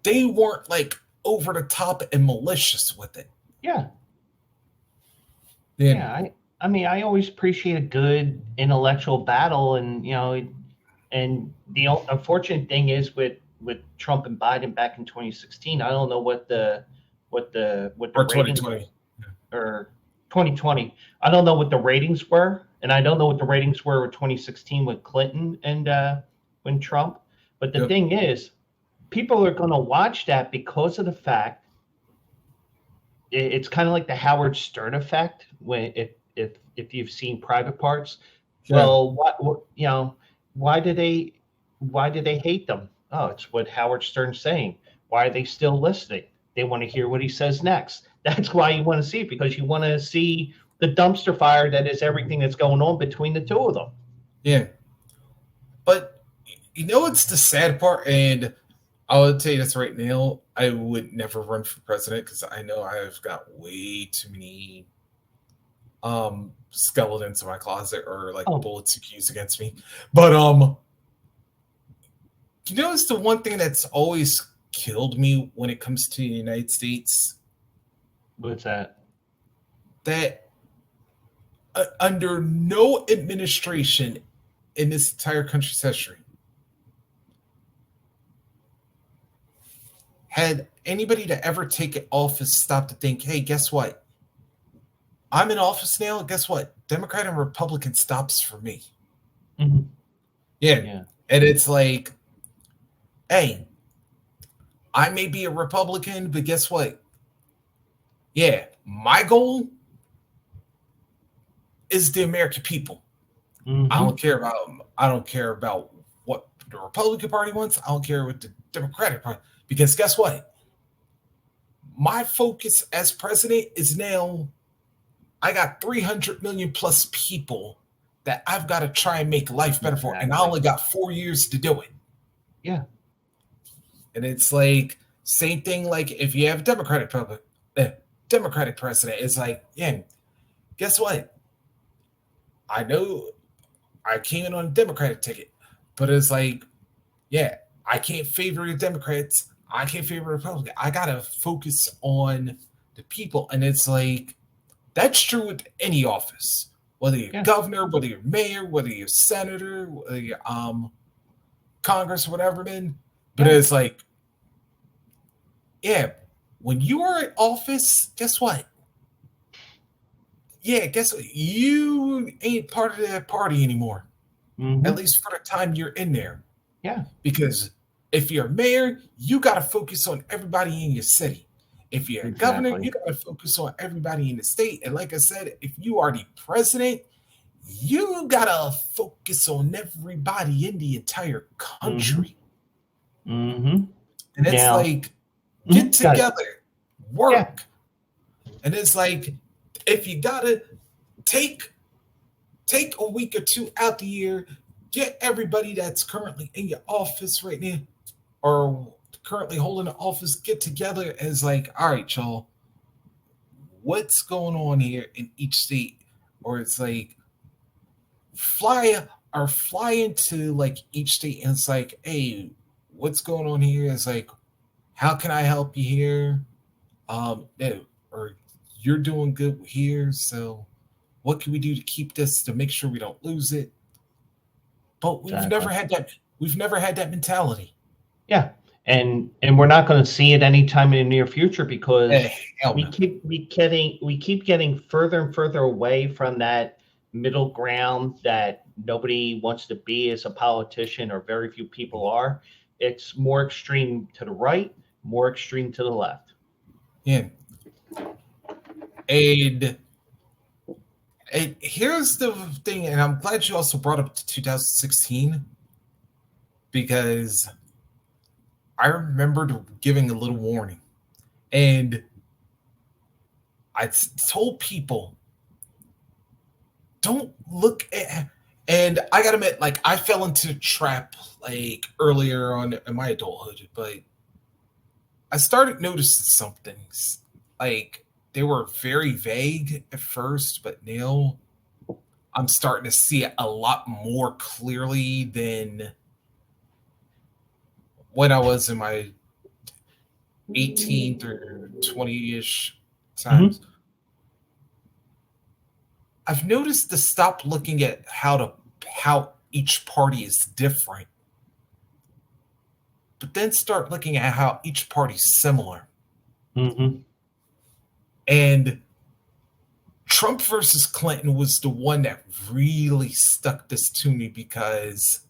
they weren't like over the top and malicious with it. I mean, I always appreciate a good intellectual battle, and and the unfortunate thing is with Trump and Biden back in 2016, I don't know what the or 2020 or 2020. I don't know what the ratings were, and I don't know what the ratings were with 2016 with Clinton and when Trump. But the thing is, people are going to watch that because of the fact it's kind of like the Howard Stern effect. When if you've seen Private Parts, well, why do they hate them? Oh, it's what Howard Stern's saying. Why are they still listening? They want to hear what he says next. That's why you want to see it, because you want to see the dumpster fire that is everything that's going on between the two of them. Yeah. But it's the sad part, and I'll tell you this right now, I would never run for president because I know I've got way too many skeletons in my closet, or like bullets accused against me. But it's the one thing that's always killed me when it comes to the United States. What's that? That under no administration in this entire country's history had anybody to ever take office stop to think, hey, guess what? I'm in office now. Guess what? Democrat and Republican stops for me. Mhm. Yeah. And it's like, hey, I may be a Republican, but guess what? Yeah, my goal is the American people. Mhm. I don't care about what the Republican Party wants. I don't care what the Democratic Party, because guess what? My focus as president is now I got 300 million plus people that I've got to try and make life better for, and I only got 4 years to do it. Yeah. And it's like same thing. Like if you have a Democratic president, it's like, yeah, guess what? I know I came in on a Democratic ticket, but it's like, yeah, I can't favor the Democrats. I can't favor Republicans. I gotta focus on the people, and it's like that's true with any office, whether you're governor, whether you're mayor, whether you're senator, whether you're Congress, whatever. But it's like, yeah, when you are in office, guess what? Yeah, guess what? You ain't part of that party anymore. Mhm. At least for the time you're in there. Yeah. Because if you're a mayor, you got to focus on everybody in your city. If you're a governor, you got to focus on everybody in the state. And like I said, if you are the president, you got to focus on everybody in the entire country. Mm-hmm. And it's like, get together, work. And it's like, if you got to take a week or two out the year, get everybody that's currently in your office right now or currently holding the office, get together as like, all right, y'all, what's going on here in each state? Or it's like fly into like each state and it's like, hey, what's going on here? It's like, how can I help you here? Or you're doing good here, so what can we do to keep this to make sure we don't lose it? But we've never had that. We've never had that mentality. Yeah, and we're not going to see it anytime in the near future because we keep getting further and further away from that middle ground that nobody wants to be as a politician, or very few people are. It's more extreme to the right, more extreme to the left. Yeah. And here's the thing, and I'm glad you also brought up 2016 because I remembered giving a little warning. And I told people, don't look at, and I gotta admit, like I fell into the trap like earlier on in my adulthood, but I started noticing some things. Like they were very vague at first, but now I'm starting to see it a lot more clearly than when I was in my 18 through 20-ish times. Mm-hmm. I've noticed to stop looking at how each party is different, but then start looking at how each party's similar. Mm-hmm. And Trump versus Clinton was the one that really stuck this to me because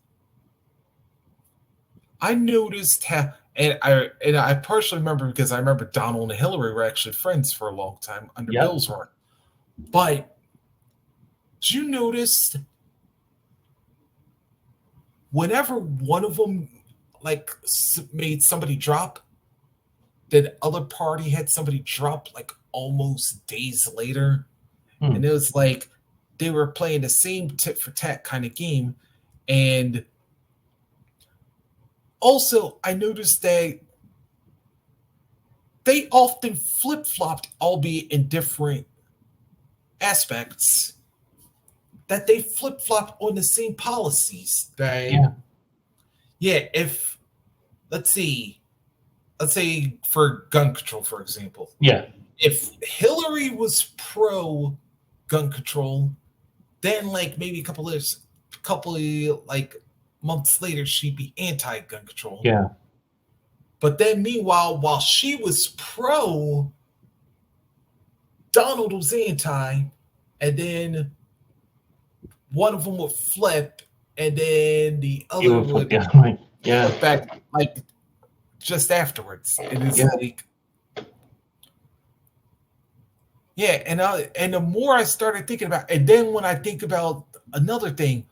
I noticed how, and I partially remember because I remember Donald and Hillary were actually friends for a long time under Bill's run. But did you notice whenever one of them like made somebody drop, the other party had somebody drop like almost days later? And it was like they were playing the same tit for tat kind of game. And also I noticed that they often flip-flopped, albeit in different aspects, that they flip-flopped on the same policies. If let's say for gun control, for example. Yeah. If Hillary was pro gun control, then like maybe a couple of like months later she'd be anti-gun control. Yeah. But then meanwhile, while she was pro, Donald was anti, and then one of them would flip, and then the You other would flip would the other way. Yeah. flip back like just afterwards. And it's Yeah. like, yeah, and the more I started thinking about, and then when I think about another thing,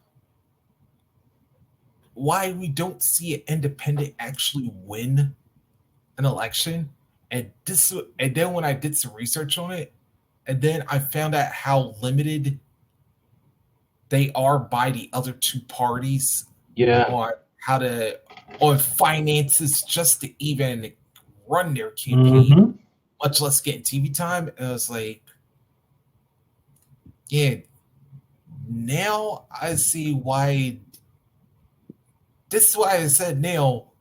why we don't see an independent actually win an election, and then when I did some research on it, and then I found out how limited they are by the other two parties Yeah. on finances just to even run their campaign, much less get TV time. And I was like, yeah, now I see why. This is why I said now,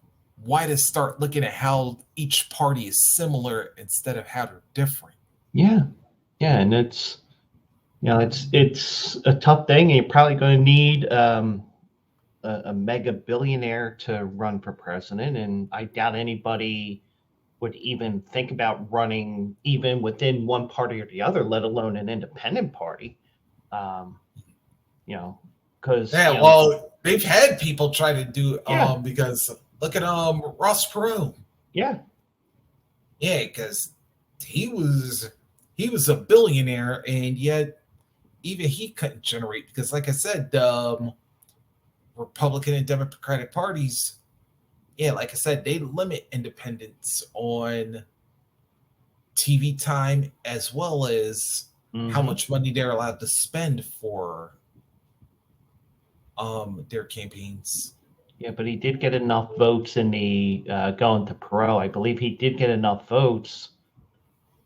why to start looking at how each party is similar instead of how they're different. Yeah. Yeah. And it's, it's a tough thing. You're probably going to need a mega billionaire to run for president. And I doubt anybody would even think about running even within one party or the other, let alone an independent party. Because Yeah, well, they've had people try to do Yeah. because look at Ross Perot. Yeah. Yeah, because he was a billionaire, and yet even he couldn't generate because, like I said, Republican and Democratic parties, yeah, like I said, they limit independence on TV time as well as how much money they're allowed to spend for their campaigns. Yeah, but he did get enough votes in the going to Perot. I believe he did get enough votes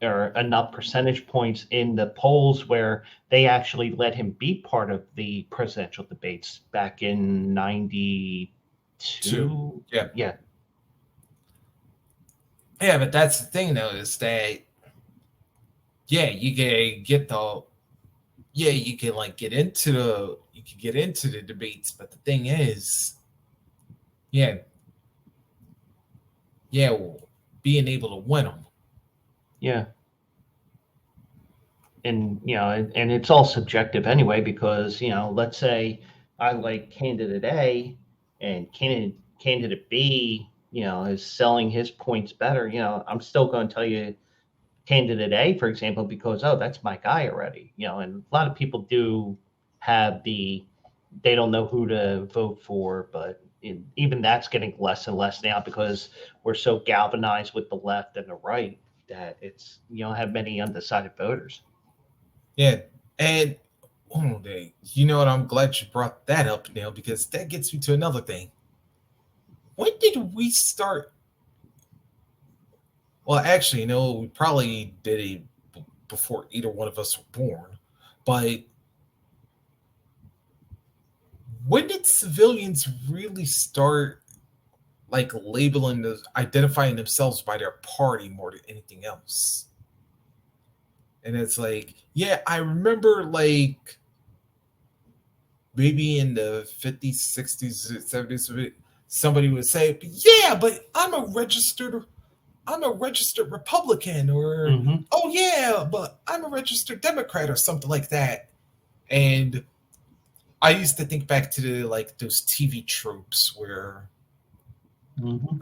or enough percentage points in the polls where they actually let him be part of the presidential debates back in 92. Yeah. Yeah. Yeah, but that's the thing though, is that yeah, you can get the you can like get into the debates, but the thing is, being able to win them. Yeah. And and it's all subjective anyway, because let's say I like candidate A and candidate B, is selling his points better. I'm still going to tell you candidate A, for example, because that's my guy already. And a lot of people do have they don't know who to vote for, but even that's getting less and less now because we're so galvanized with the left and the right that it's you don't have many undecided voters. Yeah, and one day, what? I'm glad you brought that up, Neil, because that gets me to another thing. When did we start? Well, actually, we probably did it before either one of us were born. But when did civilians really start like identifying themselves by their party more than anything else? And it's like, yeah, I remember like maybe in the 50s, 60s, 70s, somebody would say, yeah, but I'm a registered Republican, or oh yeah, but I'm a registered Democrat or something like that. And I used to think back to those TV tropes where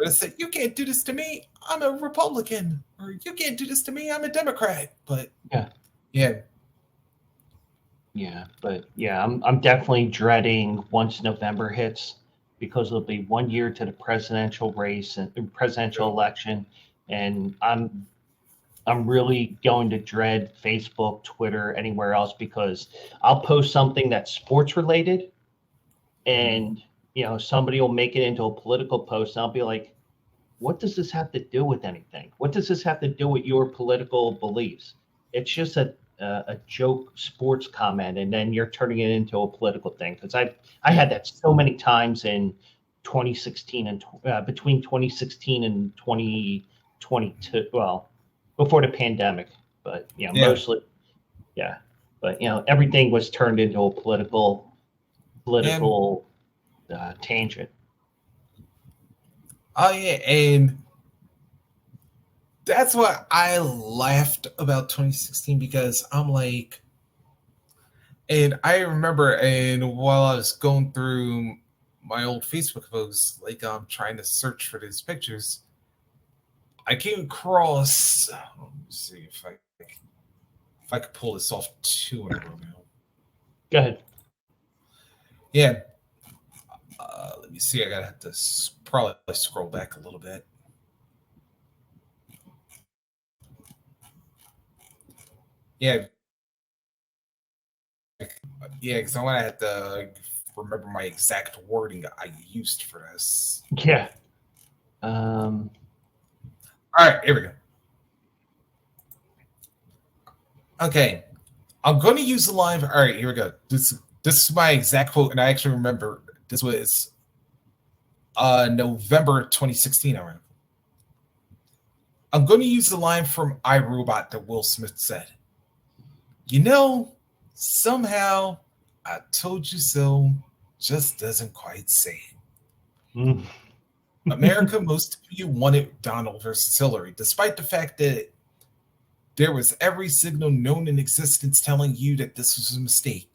I said, you can't do this to me, I'm a Republican, or you can't do this to me, I'm a Democrat. But I'm definitely dreading once November hits, because it'll be 1 year to the presidential race and presidential election, and I'm really going to dread Facebook, Twitter, anywhere else, because I'll post something that's sports related, and somebody will make it into a political post, and I'll be like, what does this have to do with anything? What does this have to do with your political beliefs? It's just a joke sports comment, and then you're turning it into a political thing. Because I had that so many times in 2016 and between 2016 and 2022. Well, before the pandemic, but mostly, But everything was turned into a political tangent. Oh yeah, and that's why I laughed about 2016, because I'm like, And I remember, and while I was going through my old Facebook posts, like I'm trying to search for these pictures, I came across. Let me see if I could pull this off too in a row now. Go ahead. Yeah. Let me see. I gotta have to probably scroll back a little bit. Yeah, yeah, because I'm gonna have to remember my exact wording I used for this. Yeah. All right, here we go. Okay, I'm going to use the line. All right, here we go. This is my exact quote, and I actually remember this was November 2016. I'm going to use the line from iRobot that Will Smith said. You know, somehow I told you so just doesn't quite say it. Mm. America, most of you wanted Donald versus Hillary, despite the fact that there was every signal known in existence telling you that this was a mistake.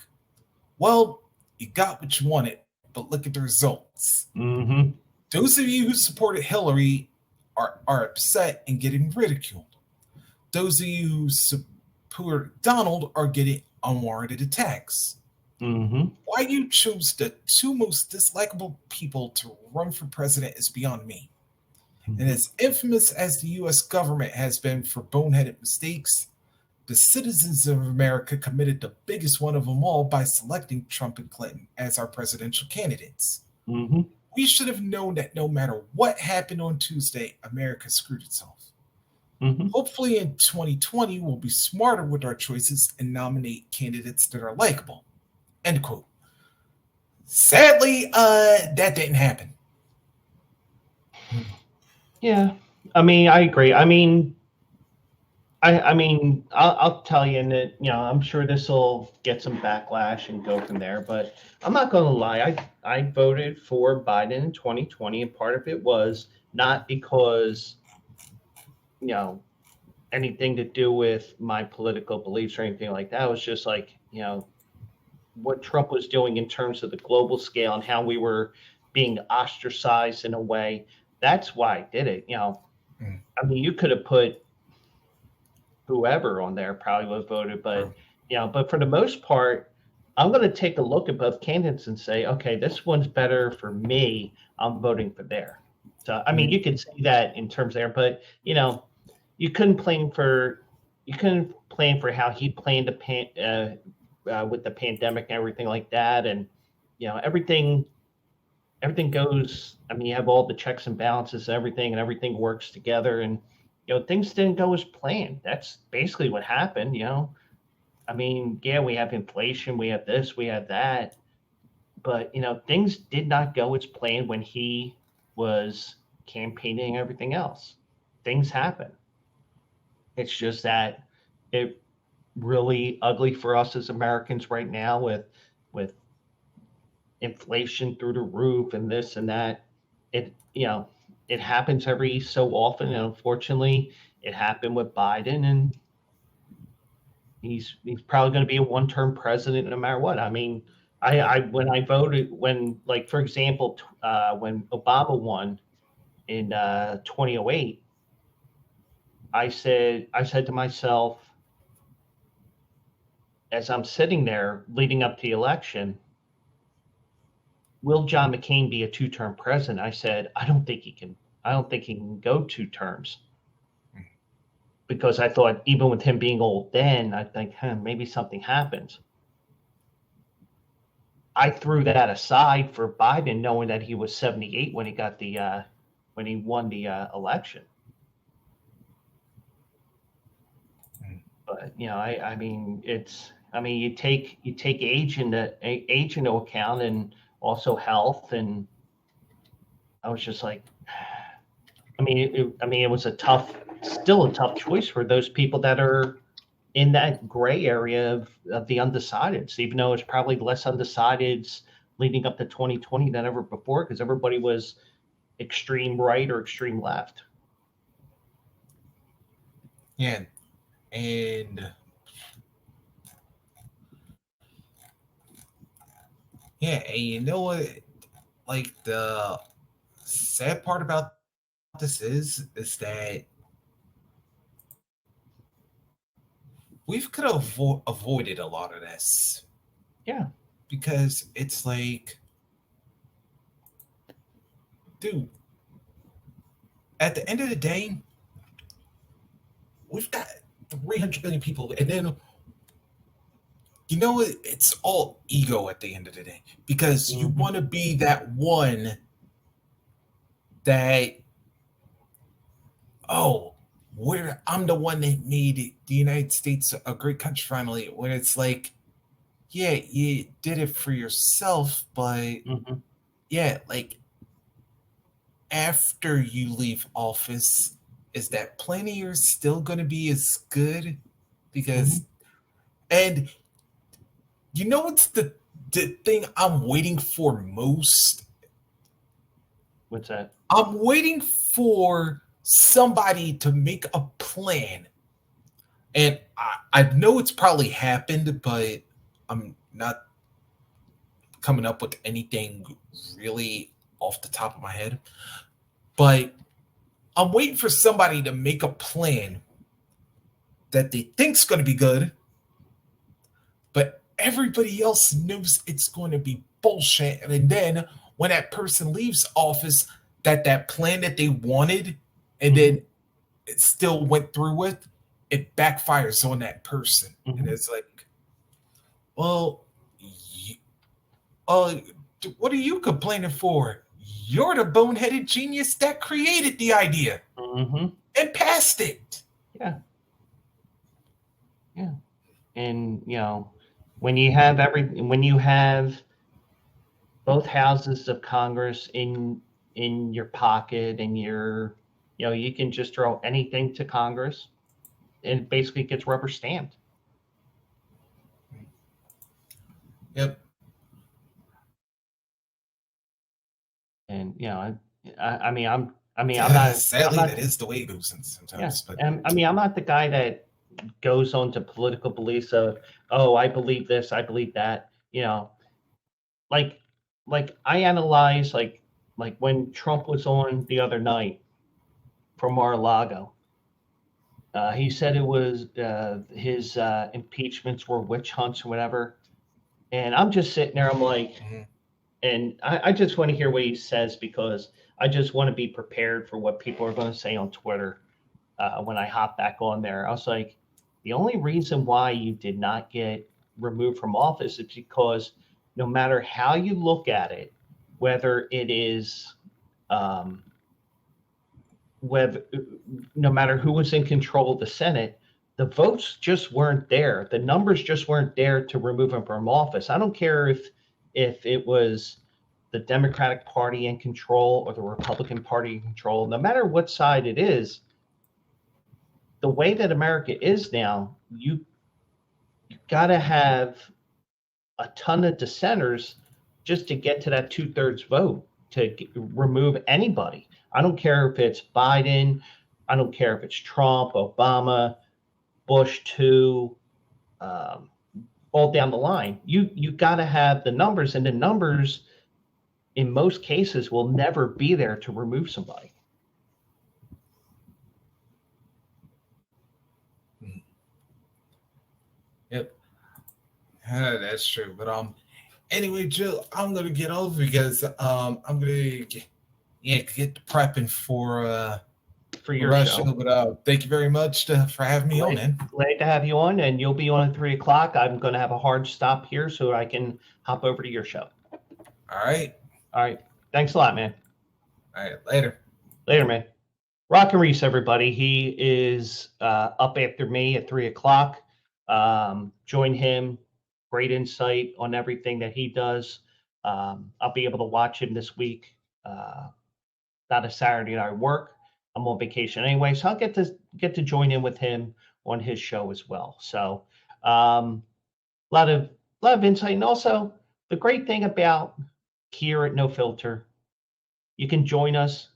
Well, you got what you wanted, but look at the results. Mm-hmm. Those of you who supported Hillary are upset and getting ridiculed. Those of you who support Donald are getting unwarranted attacks. Mm-hmm. Why you chose the two most dislikable people to run for president is beyond me. And as infamous as the US government has been for boneheaded mistakes, the citizens of America committed the biggest one of them all by selecting Trump and Clinton as our presidential candidates. Mm-hmm. We should have known that no matter what happened on Tuesday, America screwed itself. Mm-hmm. Hopefully in 2020, we'll be smarter with our choices and nominate candidates that are likable. End quote. Sadly, that didn't happen. Yeah. I mean, I agree. I mean, I'll tell you that, I'm sure this will get some backlash and go from there, but I'm not going to lie. I voted for Biden in 2020, and part of it was not because, anything to do with my political beliefs or anything like that. It was just like, what Trump was doing in terms of the global scale and how we were being ostracized in a way. That's why I did it. I mean, you could have put whoever on there, probably would have voted, but but for the most part, I'm going to take a look at both candidates and say, okay, this one's better for me. I'm voting for there. So I mean, you could say that in terms there, but you couldn't plan for how he planned with the pandemic and everything like that, and everything goes. I mean, you have all the checks and balances, and everything works together, and things didn't go as planned. That's basically what happened. I mean, yeah, we have inflation, we have this, we have that, but things did not go as planned when he was campaigning and everything else. Things happen. It's just that it really ugly for us as Americans right now with inflation through the roof and this and that. It happens every so often, and unfortunately, it happened with Biden, and he's probably going to be a one-term president no matter what. I mean, I when I voted, when, like, for example, when Obama won in 2008, I said to myself, as I'm sitting there leading up to the election, will John McCain be a two-term president? I said, I don't think he can. I don't think he can go two terms, because I thought even with him being old then, I think, maybe something happens. I threw that aside for Biden, knowing that he was 78 when he won the election. But I mean, you take age into account, and also health, and I was just like, it was still a tough choice for those people that are in that gray area of the undecideds, even though it's probably less undecideds leading up to 2020 than ever before, because everybody was extreme right or extreme left. Yeah, and Yeah, and you know what? Like the sad part about this is that we've could have avoided a lot of this Yeah. because it's like, dude, at the end of the day, we've got 300 million people, and then you know what? It's all ego at the end of the day because you Mm-hmm. want to be that one that, oh, where I'm the one that made the United States a great country finally. When it's like, yeah, you did it for yourself, but Mm-hmm. yeah, like after you leave office, is that plan of yours still going to be as good? Mm-hmm. Because, and you know what's the thing I'm waiting for most? What's that? I'm waiting for somebody to make a plan. And I know it's probably happened, but I'm not coming up with anything really off the top of my head. But I'm waiting for somebody to make a plan that they think's going to be good, but everybody else knows it's going to be bullshit. And then when that person leaves office, that plan that they wanted and Mm-hmm. then it still went through with, it backfires on that person. And Mm-hmm. it's like, well, uh, what are you complaining for? You're the boneheaded genius that created the idea Mm-hmm. and passed it. Yeah. Yeah. And when you have both houses of Congress in your pocket, and you can just throw anything to Congress, and it basically gets rubber stamped. Yep. And I'm Sadly, not, that is the way it goes yeah. sometimes. But And I'm not the guy that goes on to political beliefs of, oh, I believe this, I believe that. Like I analyze, like when Trump was on the other night from Mar-a-Lago. He said it was his impeachments were witch hunts or whatever. And I'm just sitting there, I'm like, mhm. and I just want to hear what he says, because I just want to be prepared for what people are going to say on Twitter when I hop back on there. I was like, the only reason why you did not get removed from office is because no matter how you look at it, whether it is, um, whether no matter who was in control of the Senate, the votes just weren't there. The numbers just weren't there to remove him from office. I don't care if it was the Democratic Party in control or the Republican Party in control. No matter what side it is, the way that America is now, you got to have a ton of dissenters just to get to that 2/3 vote to remove anybody. I don't care if it's Biden. I don't care if it's Trump, Obama, Bush too, um, all down the line. You got to have the numbers, and the numbers in most cases will never be there to remove somebody. Yep. That's true. But anyway, Jill, I'm gonna get over because I'm gonna get prepping For for your Russia. show. But thank you very much for having me on, Glad, man. glad to have you on, and you'll be on at 3 o'clock. I'm going to have a hard stop here so I can hop over to your show. All right. All right. Thanks a lot, man. All right. Later. Later, man. Rockin Reese, everybody. He is up after me at 3 o'clock. Join him. Great insight on everything that he does. I'll be able to watch him this week. Not a Saturday night work. I'm on vacation anyway, so I'll get to join in with him on his show as well. So, a lot of insight, and also the great thing about here at No Filter, you can join us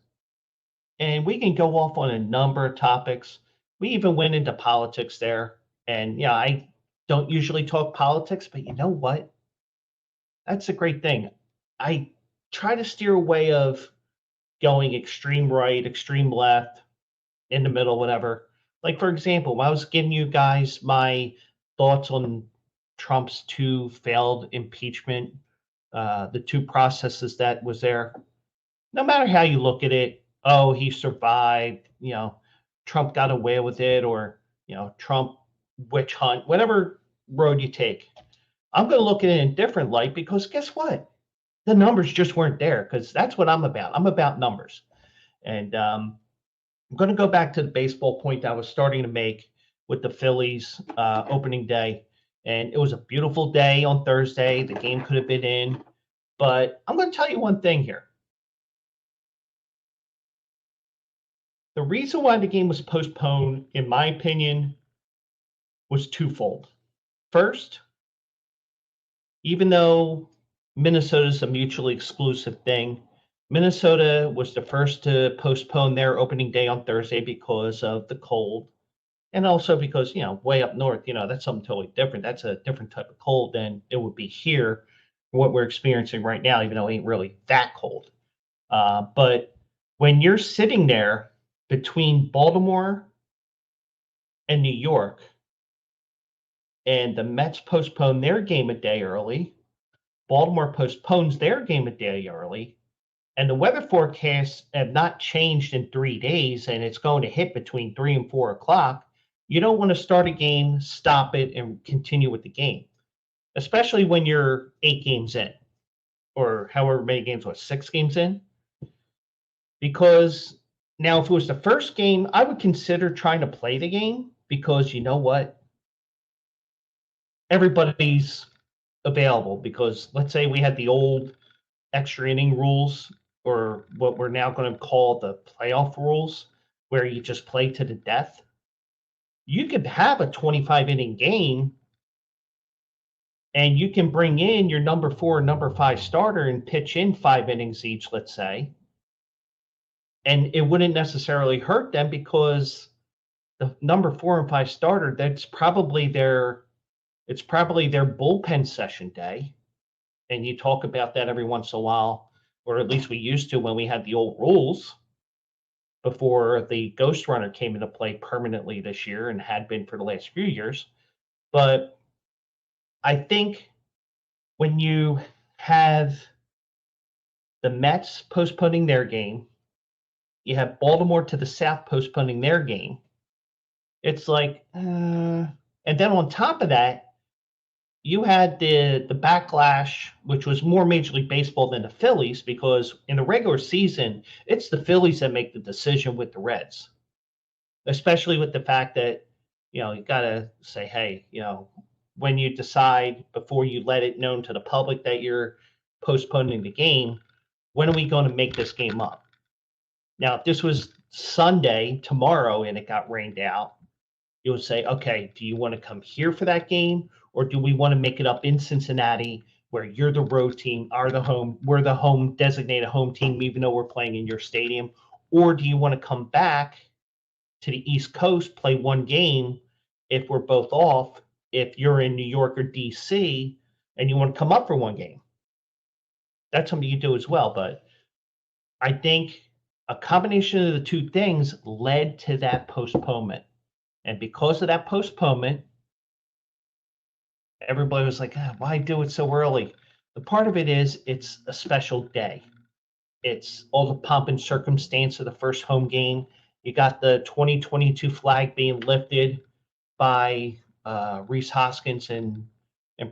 and we can go off on a number of topics. We even went into politics there. And yeah, I don't usually talk politics, but you know what? That's a great thing. I try to steer away of going extreme right, extreme left, in the middle, whatever. Like, for example, when I was giving you guys my thoughts on Trump's two failed impeachment, the two processes that was there, no matter how you look at it, oh, he survived, Trump got away with it, or, Trump witch hunt, whatever road you take. I'm going to look at it in a different light because guess what? The numbers just weren't there because that's what I'm about. I'm about numbers. And I'm going to go back to the baseball point I was starting to make with the Phillies opening day. And it was a beautiful day on Thursday. The game could have been in. But I'm going to tell you one thing here. The reason why the game was postponed, in my opinion, was twofold. First, even though Minnesota's a mutually exclusive thing, Minnesota was the first to postpone their opening day on Thursday because of the cold. And also because, way up north, that's something totally different. That's a different type of cold than it would be here, what we're experiencing right now, even though it ain't really that cold. But when you're sitting there between Baltimore and New York, and the Mets postpone their game a day early, Baltimore postpones their game a day early, and the weather forecasts have not changed in 3 days, and it's going to hit between 3 and 4 o'clock, you don't want to start a game, stop it, and continue with the game, especially when you're 8 games in, or however many games, 6 games in? Because now, if it was the first game, I would consider trying to play the game because you know what? Everybody's available because let's say we had the old extra inning rules, or what we're now going to call the playoff rules, where you just play to the death. You could have a 25 inning game and you can bring in your number 4 and number 5 starter and pitch in 5 innings each, let's say. And it wouldn't necessarily hurt them because the number 4 and 5 starter, it's probably their bullpen session day. And you talk about that every once in a while, or at least we used to when we had the old rules before the ghost runner came into play permanently this year and had been for the last few years. But I think when you have the Mets postponing their game, you have Baltimore to the south postponing their game, it's like, and then on top of that, you had the backlash, which was more Major League Baseball than the Phillies, because in the regular season, it's the Phillies that make the decision with the Reds, especially with the fact that, you got to say, hey, when you decide before you let it known to the public that you're postponing the game, when are we going to make this game up? Now, if this was Sunday, tomorrow, and it got rained out, you would say, okay, do you want to come here for that game? Or do we want to make it up in Cincinnati where you're the road team, we're the home designated home team, even though we're playing in your stadium? Or do you want to come back to the East Coast, play one game if we're both off, if you're in New York or DC and you want to come up for one game? That's something you do as well. But I think a combination of the two things led to that postponement. And because of that postponement, everybody was like, why do it so early? The part of it is it's a special day. It's all the pomp and circumstance of the first home game. You got the 2022 flag being lifted by Rhys Hoskins and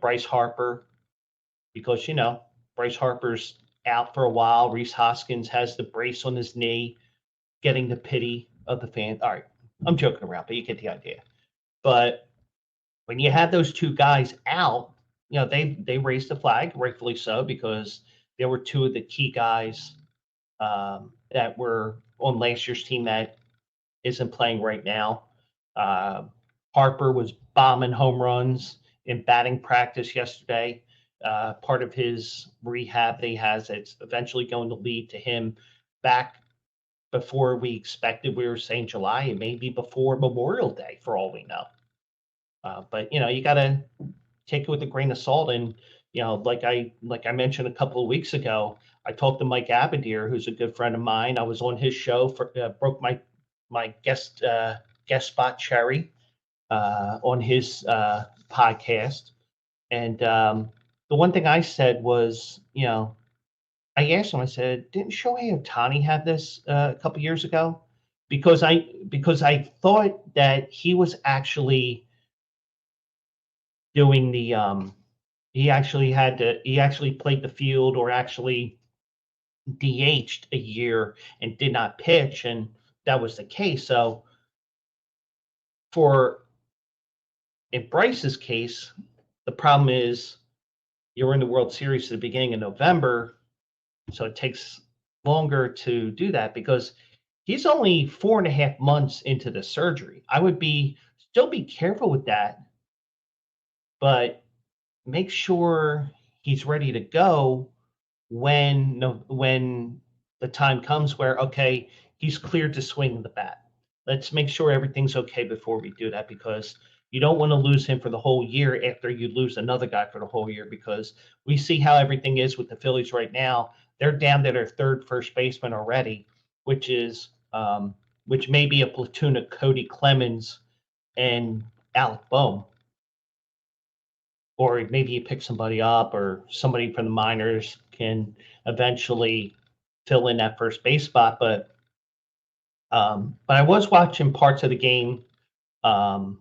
Bryce Harper because, Bryce Harper's out for a while. Rhys Hoskins has the brace on his knee, getting the pity of the fans. All right, I'm joking around, but you get the idea. But when you had those two guys out, they raised the flag, rightfully so, because there were two of the key guys that were on last year's team that isn't playing right now. Harper was bombing home runs in batting practice yesterday. Part of his rehab that he has, it's eventually going to lead to him back before we expected. We were saying July, and maybe before Memorial Day, for all we know. But you got to take it with a grain of salt. And like I mentioned a couple of weeks ago, I talked to Mike Abadir, who's a good friend of mine. I was on his show for broke my guest spot cherry on his podcast, and the one thing I said was, I asked him. I said, "Didn't Shohei Ohtani have this a couple years ago?" Because I thought that he was actually doing the he actually played the field or actually DH'd a year and did not pitch, and that was the case. So for in Bryce's case, the problem is you're in the World Series at the beginning of November, so it takes longer to do that because he's only 4.5 months into the surgery. I would still be careful with that, but make sure he's ready to go when the time comes where, okay, he's cleared to swing the bat. Let's make sure everything's okay before we do that, because you don't want to lose him for the whole year after you lose another guy for the whole year, because we see how everything is with the Phillies right now. They're down to their third first baseman already, which may be a platoon of Cody Clemens and Alec Bohm. Or maybe you pick somebody up, or somebody from the minors can eventually fill in that first base spot. But I was watching parts of the game on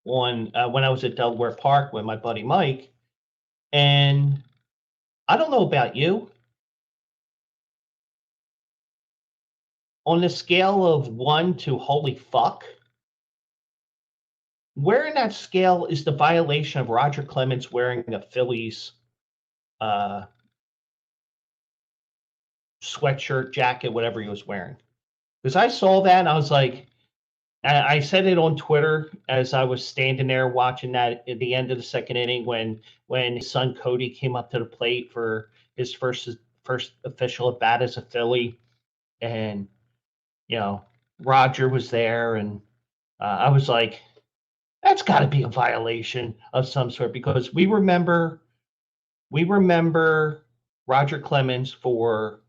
when I was at Delaware Park with my buddy Mike, and I don't know about you. On the scale of 1 to holy fuck, where in that scale is the violation of Roger Clemens wearing a Phillies sweatshirt, jacket, whatever he was wearing? Because I saw that and I was like, I said it on Twitter as I was standing there watching that at the end of the second inning when his son Cody came up to the plate for his first official at bat as a Philly, and Roger was there, and I was like, that's got to be a violation of some sort, because we remember Roger Clemens for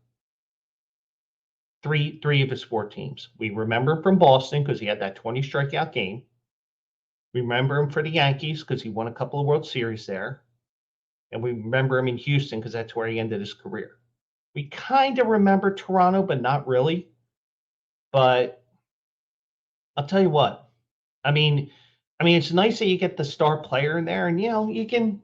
three of his 4 teams. We remember him from Boston because he had that 20 strikeout game. We remember him for the Yankees because he won a couple of World Series there. And we remember him in Houston because that's where he ended his career. We kind of remember Toronto, but not really. But I'll tell you what. I mean, it's nice that you get the star player in there, and you can.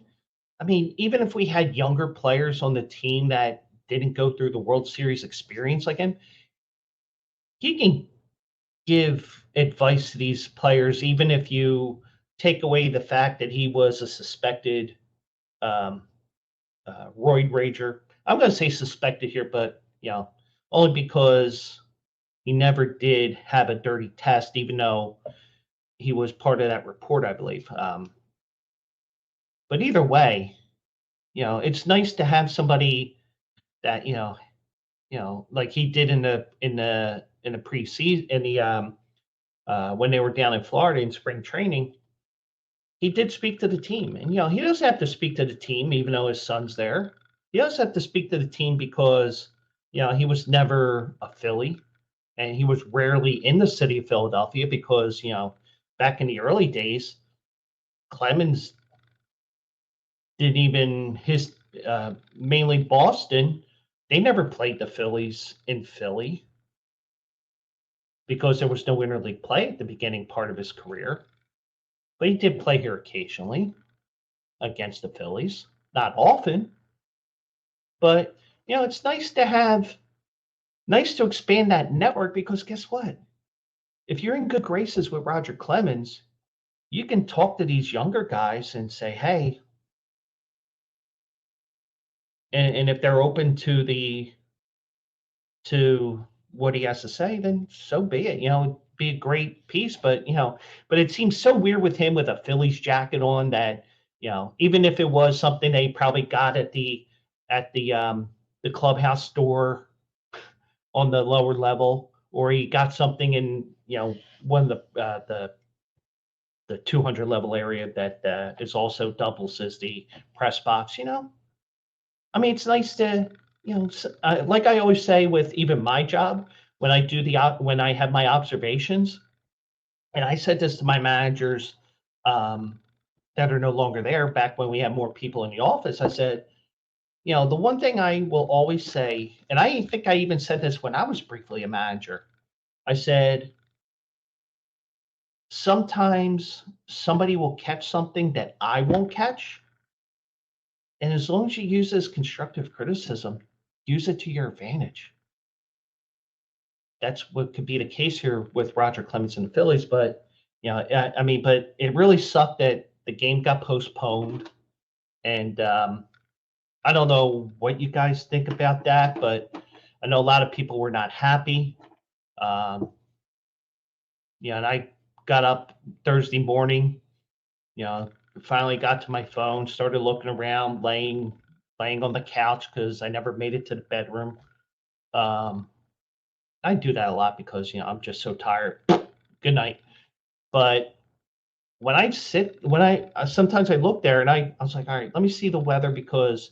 Even if we had younger players on the team that didn't go through the World Series experience like him, he can give advice to these players, even if you take away the fact that he was a suspected roid rager. I'm going to say suspected here, but only because he never did have a dirty test, even though he was part of that report, I believe. But either way, it's nice to have somebody that like he did in the preseason, in the when they were down in Florida in spring training. He did speak to the team, and he doesn't have to speak to the team even though his son's there. He does have to speak to the team because he was never a Philly, and he was rarely in the city of Philadelphia because back in the early days, Clemens didn't even his mainly Boston. They never played the Phillies in Philly because there was no interleague play at the beginning part of his career. But he did play here occasionally against the Phillies, not often. But it's nice to expand that network, because guess what? If you're in good graces with Roger Clemens, you can talk to these younger guys and say, hey, and if they're open to what he has to say, then so be it. It'd be a great piece, but it seems so weird with him with a Phillies jacket on that, even if it was something they probably got at the clubhouse store on the lower level, or he got something in one of the the 200 level area that is also doubles as the press box. I mean, it's nice to, like I always say with even my job, when I do when I have my observations, and I said this to my managers that are no longer there back when we had more people in the office. I said, the one thing I will always say, and I think I even said this when I was briefly a manager, I said, sometimes somebody will catch something that I won't catch. And as long as you use this constructive criticism, use it to your advantage. That's what could be the case here with Roger Clemens and the Phillies. But, I mean, but it really sucked that the game got postponed. And I don't know what you guys think about that, but I know a lot of people were not happy. And I got up Thursday morning, finally got to my phone, started looking around, laying on the couch because I never made it to the bedroom. I do that a lot because, I'm just so tired. Good night. But when I sometimes I look there and I was like, all right, let me see the weather because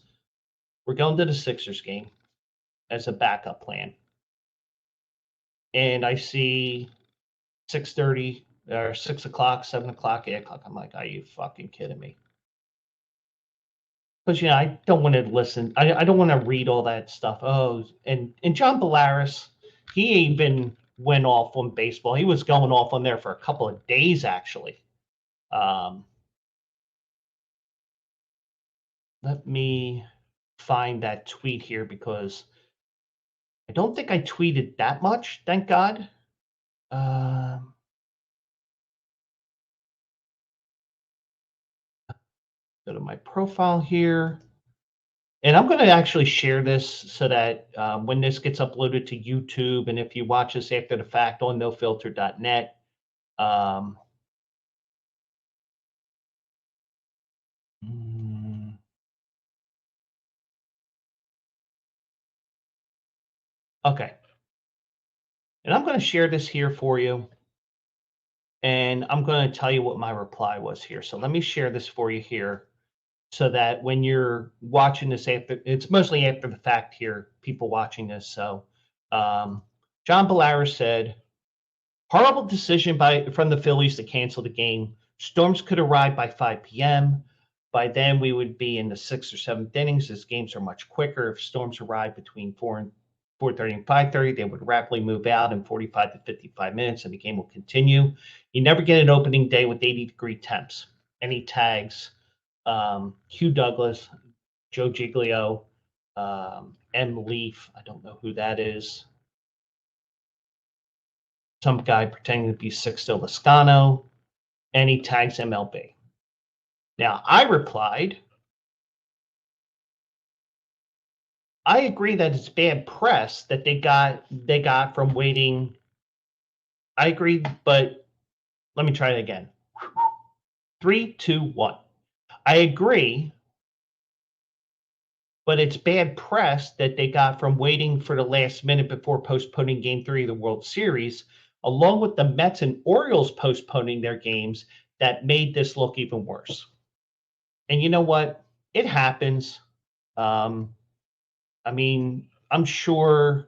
we're going to the Sixers game as a backup plan. And I see 6:30 or 6 o'clock, 7 o'clock, 8 o'clock. I'm like, are you fucking kidding me? Because, I don't want to listen. I don't want to read all that stuff. Oh, and John Bolaris, he even went off on baseball. He was going off on there for a couple of days, actually. Let me find that tweet here because I don't think I tweeted that much, thank God. Go to my profile here. And I'm going to actually share this so that when this gets uploaded to YouTube, and if you watch this after the fact on nofilter.net, okay. And I'm going to share this here for you. And I'm going to tell you what my reply was here. So let me share this for you here so that when you're watching this after, it's mostly after the fact here, people watching this. So John Bolaris said, horrible decision from the Phillies to cancel the game. Storms could arrive by 5 p.m. By then, we would be in the 6th or 7th innings, as games are much quicker. If storms arrive between 4:30 and 5:30, they would rapidly move out in 45 to 55 minutes, and the game will continue. You never get an opening day with 80-degree temps. Any tags? Hugh Douglas, Joe Giglio, M. Leaf. I don't know who that is. Some guy pretending to be Sixto Lascano, and he tags MLB. Now, I replied, I agree that it's bad press that they got from waiting. I agree, but let me try it again. 3, 2, 1. I agree, but it's bad press that they got from waiting for the last minute before postponing Game 3 of the World Series, along with the Mets and Orioles postponing their games that made this look even worse. And you know what? It happens. I mean, I'm sure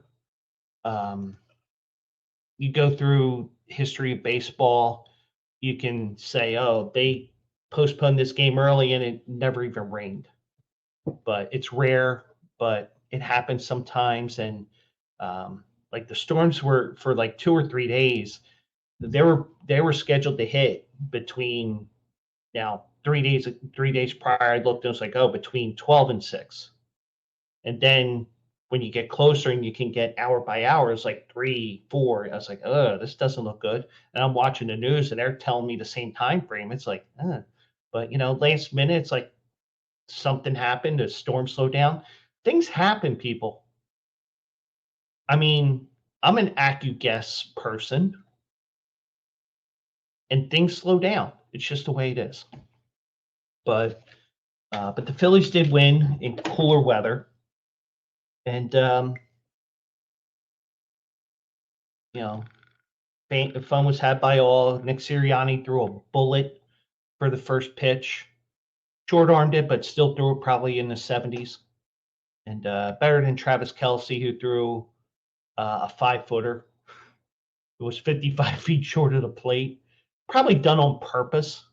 you go through history of baseball, you can say, oh, they postponed this game early and it never even rained. But it's rare, but it happens sometimes. And like the storms were for like 2 or 3 days, they were scheduled to hit between 3 days prior. I looked and it was like, oh, between 12 and 6. And then when you get closer and you can get hour by hour, it's like 3, 4. I was like, oh, this doesn't look good. And I'm watching the news and they're telling me the same time frame. It's like, but last minute, it's like something happened, a storm slowed down. Things happen, people. I mean, I'm an AccuGuess person, and things slow down. It's just the way it is. But the Phillies did win in cooler weather. And, Fun was had by all. Nick Sirianni threw a bullet for the first pitch. Short-armed it, but still threw it probably in the 70s. And better than Travis Kelce, who threw a 5-footer. It was 55 feet short of the plate. Probably done on purpose,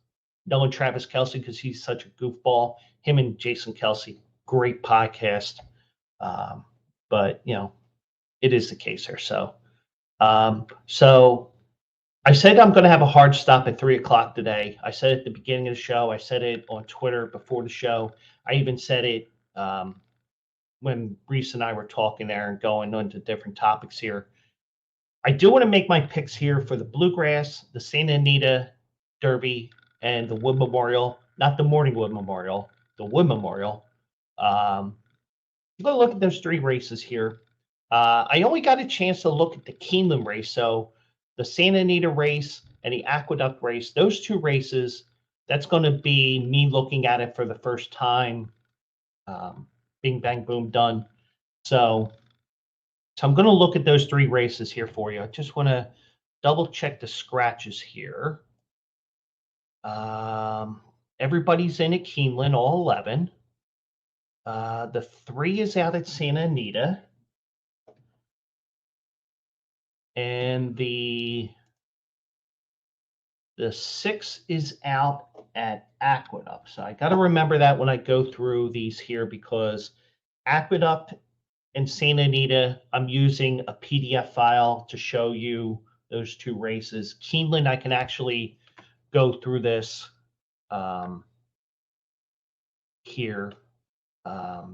knowing Travis Kelce because he's such a goofball. Him and Jason Kelce, great podcast. But, it is the case here. So I said I'm going to have a hard stop at 3 o'clock today. I said it at the beginning of the show. I said it on Twitter before the show. I even said it when Reese and I were talking there and going into different topics here. I do want to make my picks here for the Bluegrass, the Santa Anita Derby, and the Wood Memorial. Not the Morning Wood Memorial, the Wood Memorial. I'm going to look at those 3 races here. I only got a chance to look at the Keeneland race. So the Santa Anita race and the Aqueduct race, those 2 races, that's going to be me looking at it for the first time. Bing, bang, boom, done. So I'm going to look at those 3 races here for you. I just want to double check the scratches here. Everybody's in at Keeneland, all 11. The 3 is out at Santa Anita. And the 6 is out at Aqueduct. So I got to remember that when I go through these here, because Aqueduct and Santa Anita, I'm using a PDF file to show you those 2 races. Keeneland, I can actually go through this here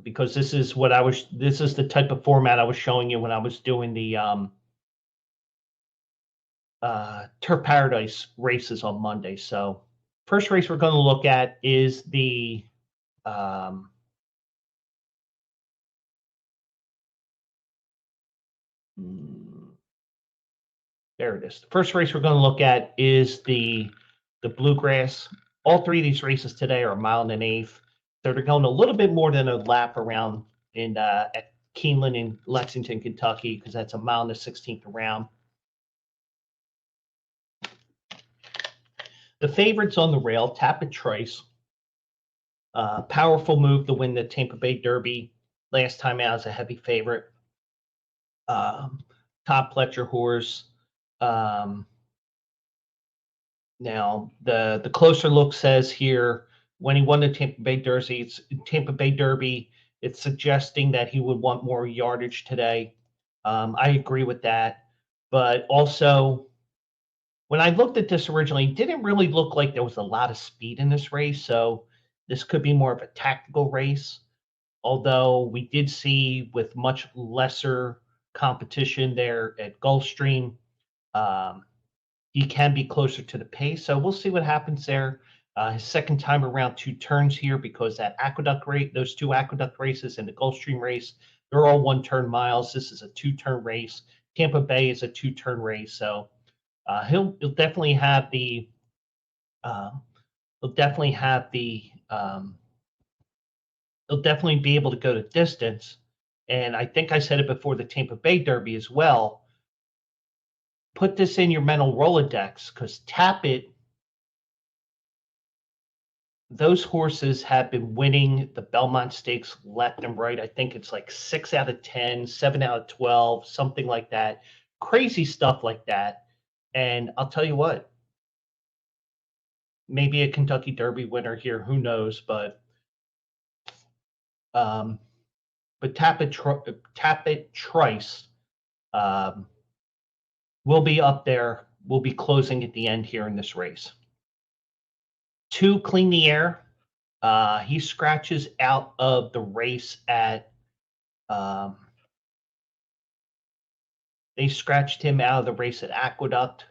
because this is the type of format I was showing you when I was doing the Turf Paradise races on Monday. So first race we're going to look at is the there it is. The first race we're going to look at is the Bluegrass. All 3 of these races today are a mile and an eighth. So they're going a little bit more than a lap around at Keeneland in Lexington, Kentucky, because that's a mile and a 16th around. The favorites on the rail, Tapit Trice. Powerful move to win the Tampa Bay Derby. Last time out as a heavy favorite. Top Pletcher horse. Now, the closer look says here, when he won the Tampa Bay Derby, it's suggesting that he would want more yardage today. I agree with that. But also, when I looked at this originally, it didn't really look like there was a lot of speed in this race. So this could be more of a tactical race. Although we did see with much lesser competition there at Gulfstream, he can be closer to the pace. So we'll see what happens there. His second time around 2 turns here, because that Aqueduct race, those 2 Aqueduct races and the Gulfstream race, they're all 1-turn miles. This is a 2-turn race. Tampa Bay is a 2-turn race. So he'll definitely have the he'll definitely be able to go the distance. And I think I said it before the Tampa Bay Derby as well. Put this in your mental Rolodex, because Tapit, those horses have been winning the Belmont Stakes left and right. I think it's like 6 out of 10, 7 out of 12, something like that. Crazy stuff like that. And I'll tell you what, maybe a Kentucky Derby winner here, who knows? But Tapit Trice will be up there. Will be closing at the end here in this race. 2, Clean the Air. He scratches out of the race at. They scratched him out of the race at Aqueduct,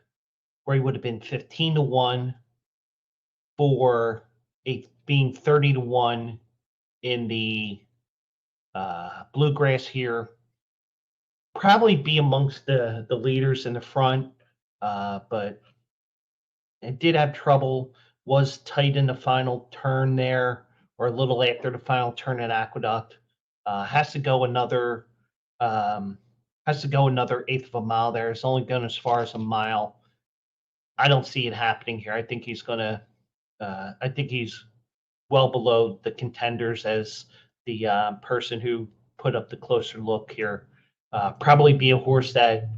where he would have been 15-1 for being 30-1 in the Bluegrass here. Probably be amongst the leaders in the front, but it did have trouble. Was tight in the final turn there, or a little after the final turn at Aqueduct. Has to go another eighth of a mile there. It's only gone as far as a mile. I don't see it happening here. I think he's gonna. I think he's well below the contenders as the person who put up the closer look here. Probably be a horse that,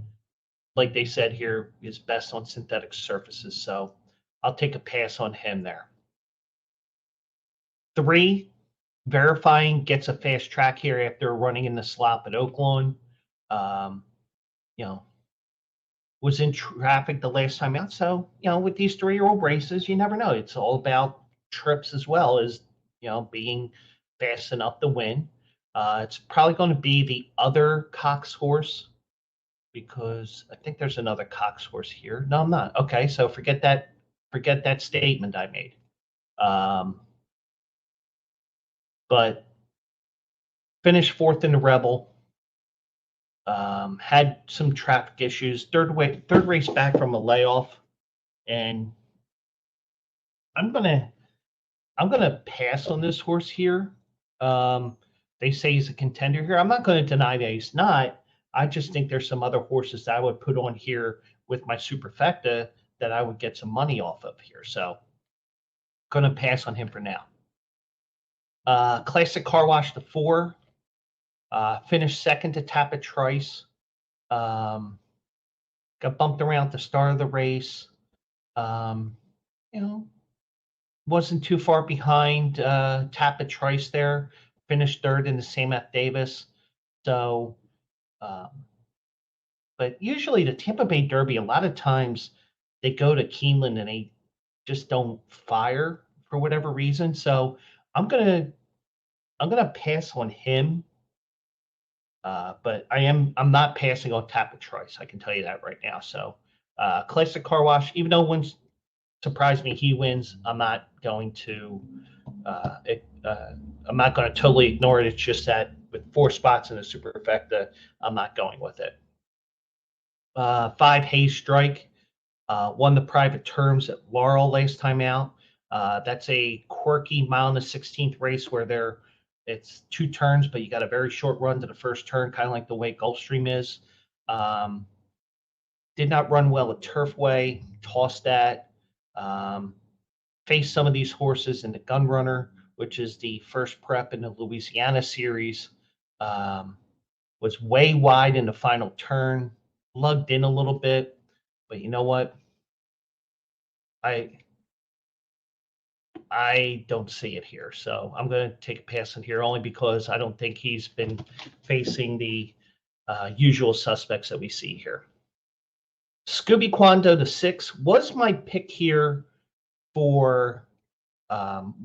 like they said here, is best on synthetic surfaces. So I'll take a pass on him there. 3, Verifying gets a fast track here after running in the slop at Oaklawn. You know, was in traffic the last time out. So, with these 3-year-old races, you never know. It's all about trips as well as, being fast enough to win. It's probably going to be the other Cox horse because I think there's another Cox horse here. No, I'm not. Okay, so forget that statement I made. But finished 4th in the Rebel. Had some traffic issues. Third race back from a layoff, and I'm gonna pass on this horse here. They say he's a contender here. I'm not going to deny that he's not. I just think there's some other horses that I would put on here with my superfecta that I would get some money off of here. So, going to pass on him for now. Classic Car Wash, the 4. Finished 2nd to Tapit Trice. Got bumped around at the start of the race. Wasn't too far behind Tapit Trice there. Finished 3rd in the Sam F. Davis. So, but usually the Tampa Bay Derby, a lot of times they go to Keeneland and they just don't fire for whatever reason. So I'm gonna pass on him. But I'm not passing on Tapit Trice. I can tell you that right now. So Classic Car Wash, even though one surprised me, he wins. I'm not going to totally ignore it. It's just that with 4 spots in the superfecta, I'm not going with it. 5, Hayes Strike, won the private terms at Laurel last time out. That's a quirky mile in the 16th race where it's 2 turns, but you got a very short run to the first turn, kind of like the way Gulfstream is. Did not run well at Turfway, tossed that. Faced some of these horses in the Gun Runner, which is the first prep in the Louisiana series. Was way wide in the final turn, lugged in a little bit, but you know what? I don't see it here, so I'm going to take a pass on here only because I don't think he's been facing the usual suspects that we see here. Scooby Quando, the 6, was my pick here for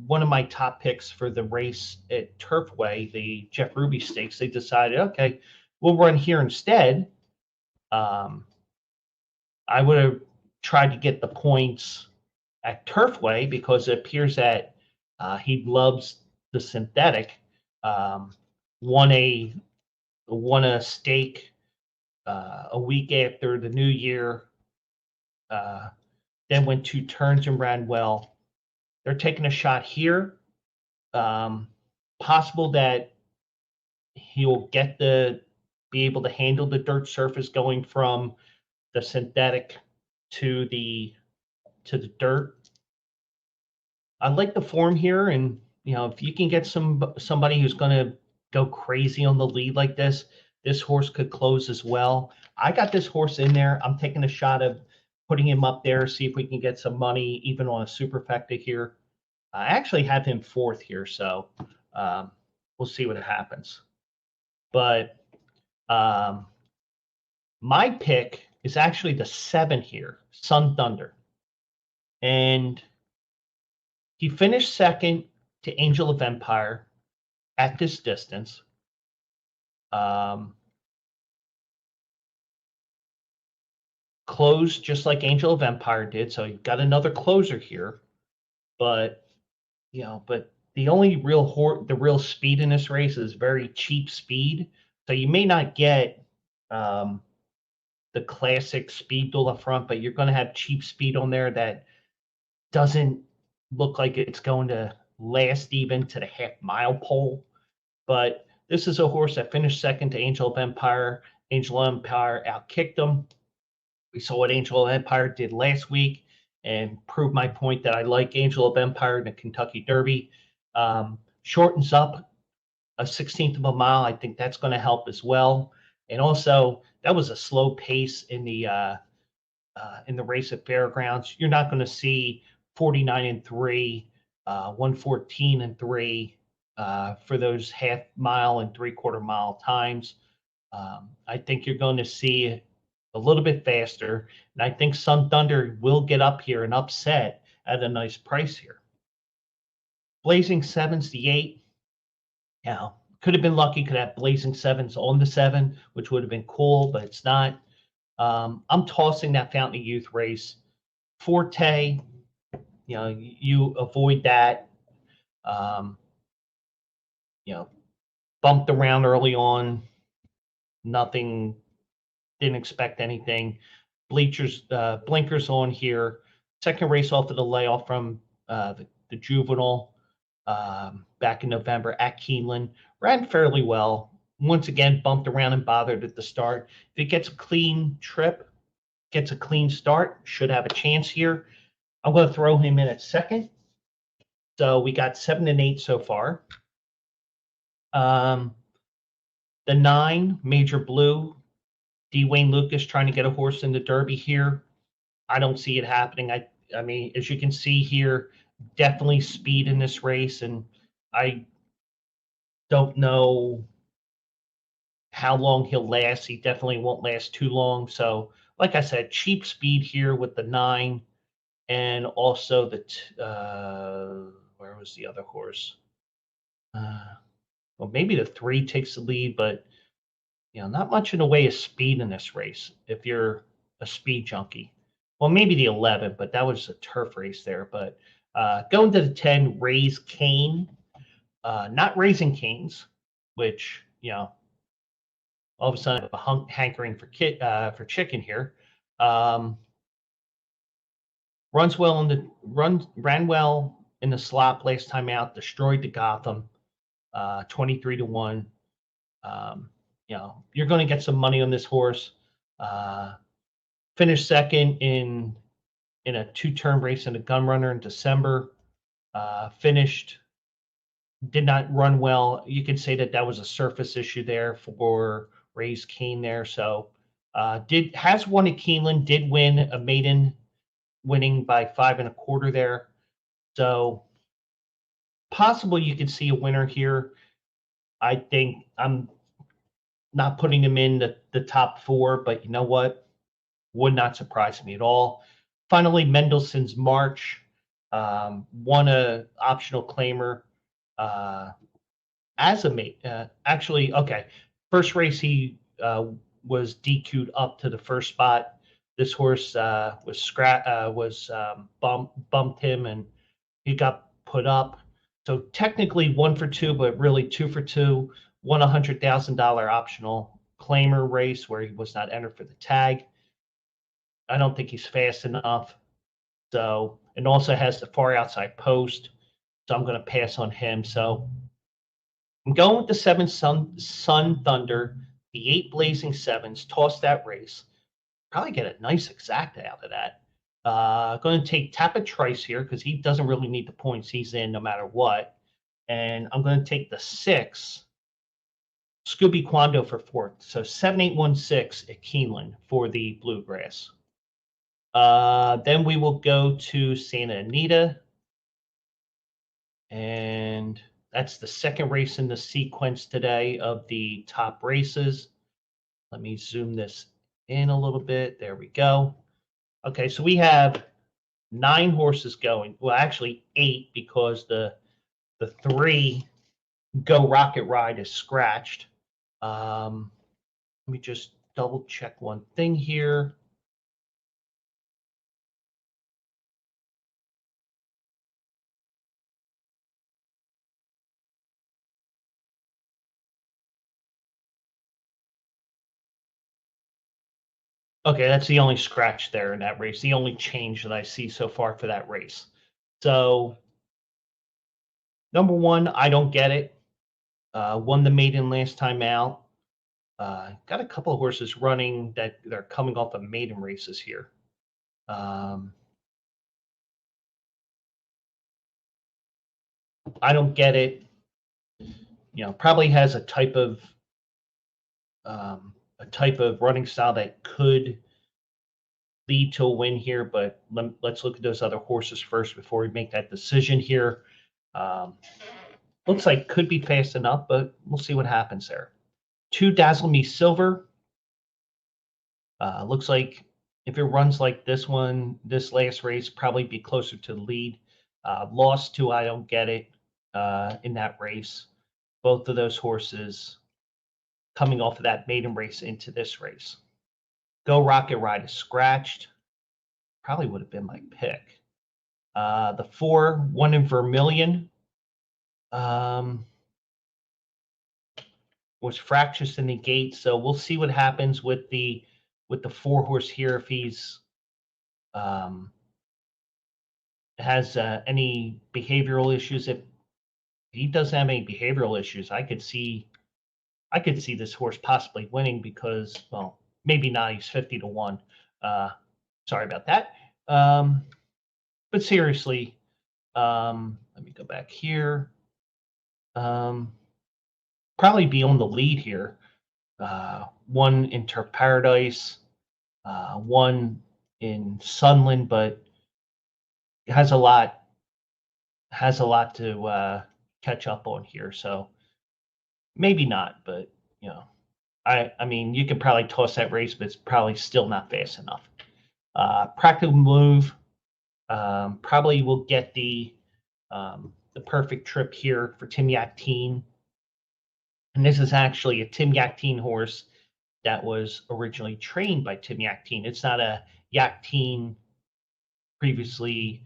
one of my top picks for the race at Turfway, the Jeff Ruby Stakes. They decided, okay, we'll run here instead. I would have tried to get the points at Turfway because it appears that he loves the synthetic. Won a stake a week after the new year. Then went 2 turns and ran well. They're taking a shot here. Possible that he'll be able to handle the dirt surface going from the synthetic to the dirt. I like the form here, and if you can get somebody who's going to go crazy on the lead like this horse could close as well. I got this horse in there. I'm taking a shot of putting him up there, see if we can get some money even on a superfecta here. I actually have him 4th here, so we'll see what happens. But my pick is actually the 7 here, Sun Thunder. And he finished 2nd to Angel of Empire at this distance. Closed just like Angel of Empire did, so you've got another closer here. But the only real speed in this race is very cheap speed. So you may not get the classic speed duel up front, but you're going to have cheap speed on there that doesn't look like it's going to last even to the half-mile pole. But this is a horse that finished 2nd to Angel of Empire. Angel of Empire outkicked him. We saw what Angel of Empire did last week. and prove my point that I like Angel of Empire in the Kentucky Derby. Shortens up a 16th of a mile. I think that's going to help as well. And also, that was a slow pace in the race at Fairgrounds. You're not going to see 49-3, 114-3 for those half mile and 3/4 mile times. I think you're going to see a little bit faster, and I think Sun Thunder will get up here and upset at a nice price here. Blazing Sevens, the 8. Yeah, could have been lucky. Could have Blazing Sevens on the 7, which would have been cool, but it's not. I'm tossing that Fountain of Youth race. Forte, you avoid that. Bumped around early on. Nothing, didn't expect anything. Blinkers on here. Second race off of the layoff from the juvenile back in November at Keeneland. Ran fairly well. Once again, bumped around and bothered at the start. If it gets a clean trip, gets a clean start, should have a chance here. I'm going to throw him in at second. So we got 7 and 8 so far. The 9, Major Blue. D. Wayne Lucas trying to get a horse in the Derby here. I don't see it happening. I mean, as you can see here, definitely speed in this race, and I don't know how long he'll last. He definitely won't last too long. So, like I said, cheap speed here with the 9, and also the where was the other horse? Well, maybe the 3 takes the lead, but not much in the way of speed in this race if you're a speed junkie. Well, maybe the 11, but that was a turf race there. But going to the 10, Raise Cane. Not Raising Canes, which, all of a sudden I have a hankering for chicken here. Ran well in the slop last time out, destroyed the Gotham, 23-1. You're going to get some money on this horse. Finished second in a 2-turn race in a gun runner in December. Did not run well. You could say that was a surface issue there for Raise Cane there. So has won at Keeneland, did win a maiden, winning by 5 1/4 there. So possible you could see a winner here. I think I'm not putting him in the top 4, but you know what? Would not surprise me at all. Finally, Mendelssohn's March won a optional claimer as a mate. Actually, okay. First race he was DQ'd up to the first spot. This horse bumped him, and he got put up. So technically 1 for 2, but really 2 for 2. Won a $100,000 optional claimer race where he was not entered for the tag. I don't think he's fast enough. So, and also has the far outside post. So I'm going to pass on him. So I'm going with the 7 Sun Thunder, the 8 Blazing Sevens, toss that race. Probably get a nice exacta out of that. Going to take Tapit Trice here because he doesn't really need the points. He's in no matter what. And I'm going to take the 6 Scooby Quando for 4th. So 7816 at Keeneland for the Bluegrass. Then we will go to Santa Anita. And that's the second race in the sequence today of the top races. Let me zoom this in a little bit. There we go. Okay, so we have 9 horses going. Well, actually 8 because the 3 Go Rocket Ride is scratched. Let me just double check one thing here. Okay, that's the only scratch there in that race, the only change that I see so far for that race. So, number 1, I don't get it. Won the maiden last time out. Got a couple of horses running that they're coming off of maiden races here. I don't get it. Probably has a type of running style that could lead to a win here, but let's look at those other horses first before we make that decision here. Looks like could be fast enough, but we'll see what happens there. 2 Dazzle Me Silver. Looks like if it runs like this one, this last race, probably be closer to the lead. Lost to I Don't Get It in that race. Both of those horses coming off of that maiden race into this race. Go Rocket Ride is scratched. Probably would have been my pick. The 4, 1 in Vermilion, was fractious in the gate, so we'll see what happens with the 4 horse here if he's has any behavioral issues. If he doesn't have any behavioral issues, I could see this horse possibly winning because, well, maybe not. He's 50-1. Sorry about that. But seriously, let me go back here. Probably be on the lead here. 1 in Turf Paradise, 1 in Sunland, but has a lot to catch up on here. So maybe not, but I mean, you could probably toss that race, but it's probably still not fast enough. Practical Move probably will get the perfect trip here for Tim Yakteen. And this is actually a Tim Yakteen horse that was originally trained by Tim Yakteen. It's not a Yakteen previously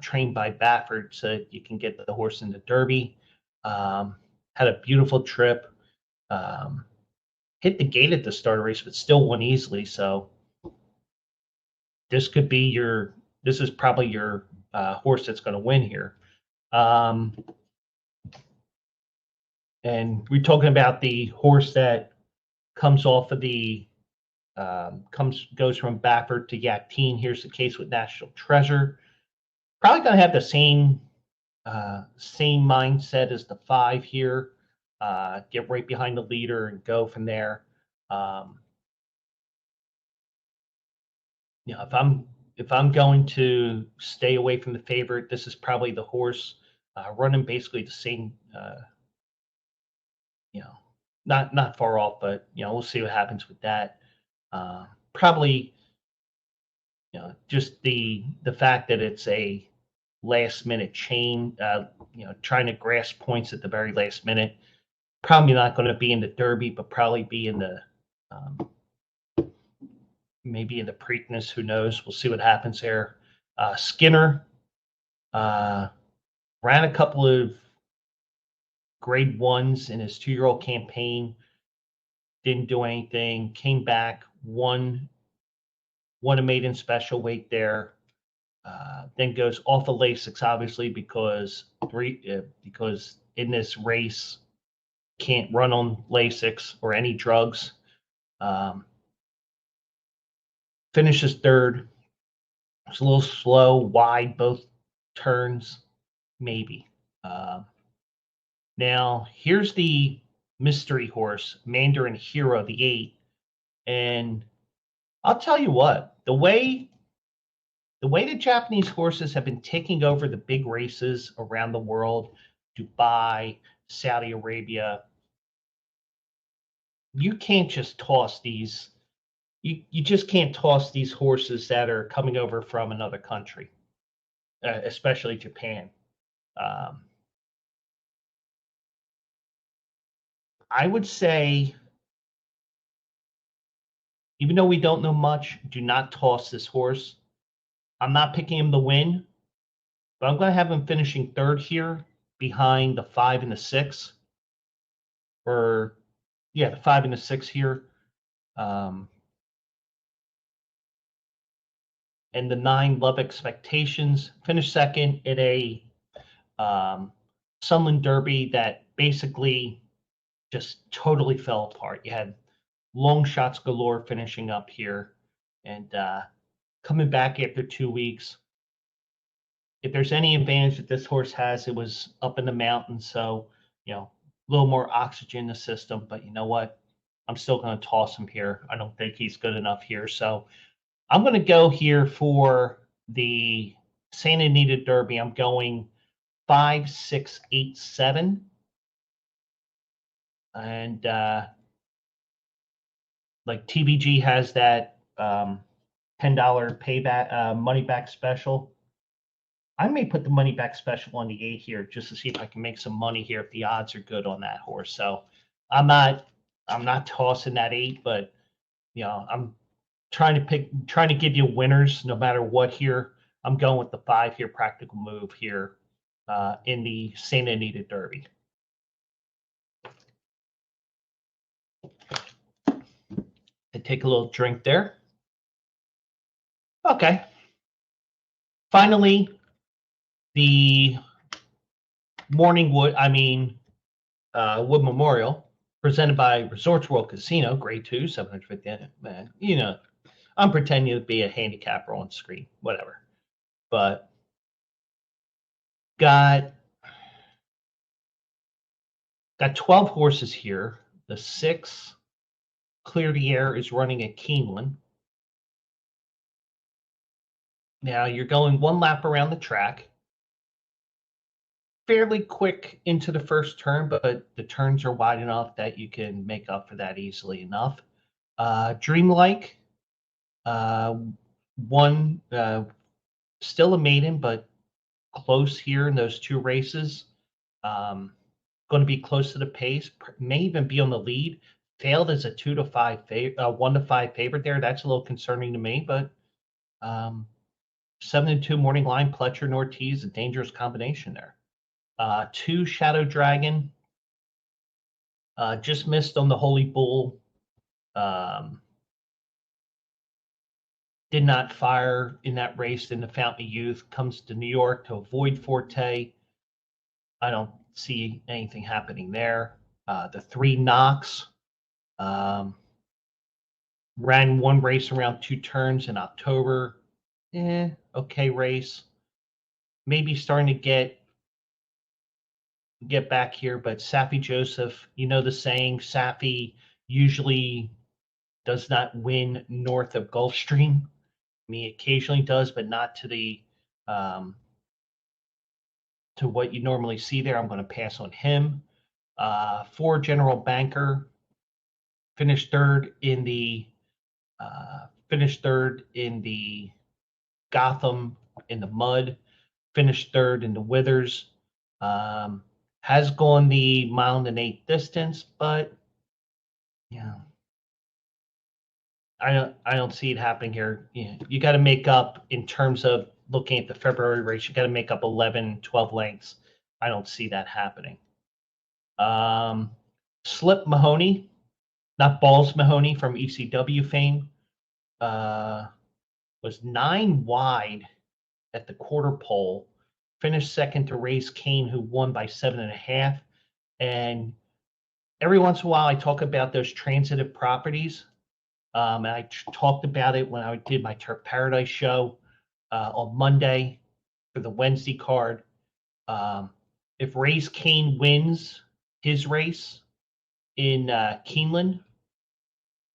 trained by Baffert, so you can get the horse in the Derby. Had a beautiful trip. Hit the gate at the start of the race, but still won easily. So this could be this is probably your horse that's going to win here. And we're talking about the horse that comes off of goes from Baffert to Yakteen. Here's the case with National Treasure. Probably going to have the same mindset as the 5 here. Get right behind the leader and go from there. If I'm going to stay away from the favorite, this is probably the horse running basically the same. Not far off, but we'll see what happens with that. Probably, just the fact that it's a last minute chain, trying to grasp points at the very last minute. Probably not going to be in the Derby, but probably be in the maybe in the Preakness. Who knows? We'll see what happens there. Skinner ran a couple of grade 1s in his 2-year-old campaign. Didn't do anything. Came back, won a maiden special weight there. Then goes off of Lasix, obviously, because in this race can't run on Lasix or any drugs. Finishes 3rd. It's a little slow, wide both turns, maybe. Now here's the mystery horse, Mandarin Hero, the 8, and I'll tell you what, the way the Japanese horses have been taking over the big races around the world, Dubai, Saudi Arabia, you can't just toss these. You just can't toss these horses that are coming over from another country, especially Japan. I would say, even though we don't know much, do not toss this horse. I'm not picking him to win, but I'm going to have him finishing 3rd here behind the 5 and the 6. The 5 and the 6 here. And the 9, Love Expectations, finished 2nd in a Sunland Derby that basically just totally fell apart. You had long shots galore finishing up here, and coming back after 2 weeks. if there's any advantage that this horse has, it was up in the mountains, so a little more oxygen in the system. But you know what? I'm still going to toss him here. I don't think he's good enough here, so I'm going to go here for the Santa Anita Derby. I'm going 5, 6, 8, 7, and like TBG has that $10 payback money back special. I may put the money back special on the 8 here just to see if I can make some money here if the odds are good on that horse. So I'm not tossing that 8, but I'm trying to give you winners no matter what here. I'm going with the 5 here, practical move here in the Santa Anita Derby. I take a little drink there. Okay. Finally, the Wood Memorial, presented by Resorts World Casino, Grade 2, 750. Man, I'm pretending to be a handicapper on screen, whatever. But got 12 horses here. The 6, Clear the Air, is running at Keeneland. Now you're going 1 lap around the track. Fairly quick into the first turn, but the turns are wide enough that you can make up for that easily enough. Dreamlike, one still a maiden, but close here in those 2 races. Going to be close to the pace. May even be on the lead. Failed as a 1 to 5 favorite there. That's a little concerning to me, but 7-2 morning line. Pletcher and Ortiz, a dangerous combination there. 2 Shadow Dragon, just missed on the Holy Bull. Did not fire in that race in the Fountain of Youth. Comes to New York to avoid Forte. I don't see anything happening there. The 3 Knox ran 1 race around 2 turns in October. Okay race. Maybe starting to get back here, but Safi Joseph, the saying, Safi usually does not win north of Gulfstream. He occasionally does, but not to the to what you normally see there. I'm going to pass on him. 4 General Banker, finished third in the Gotham in the mud, finished third in the Withers. Has gone the 1 1/8 distance, but I don't see it happening here. You got to make up in terms of looking at the February race. You got to make up 11, 12 lengths. I don't see that happening. Slip Mahoney, not Balls Mahoney from ECW fame, was 9 wide at the quarter pole. Finished second to Race Kane, who won by 7.5. And every once in a while, I talk about those transitive properties. And I talked about it when I did my Turf Paradise show on Monday for the Wednesday card. If Race Kane wins his race in Keeneland,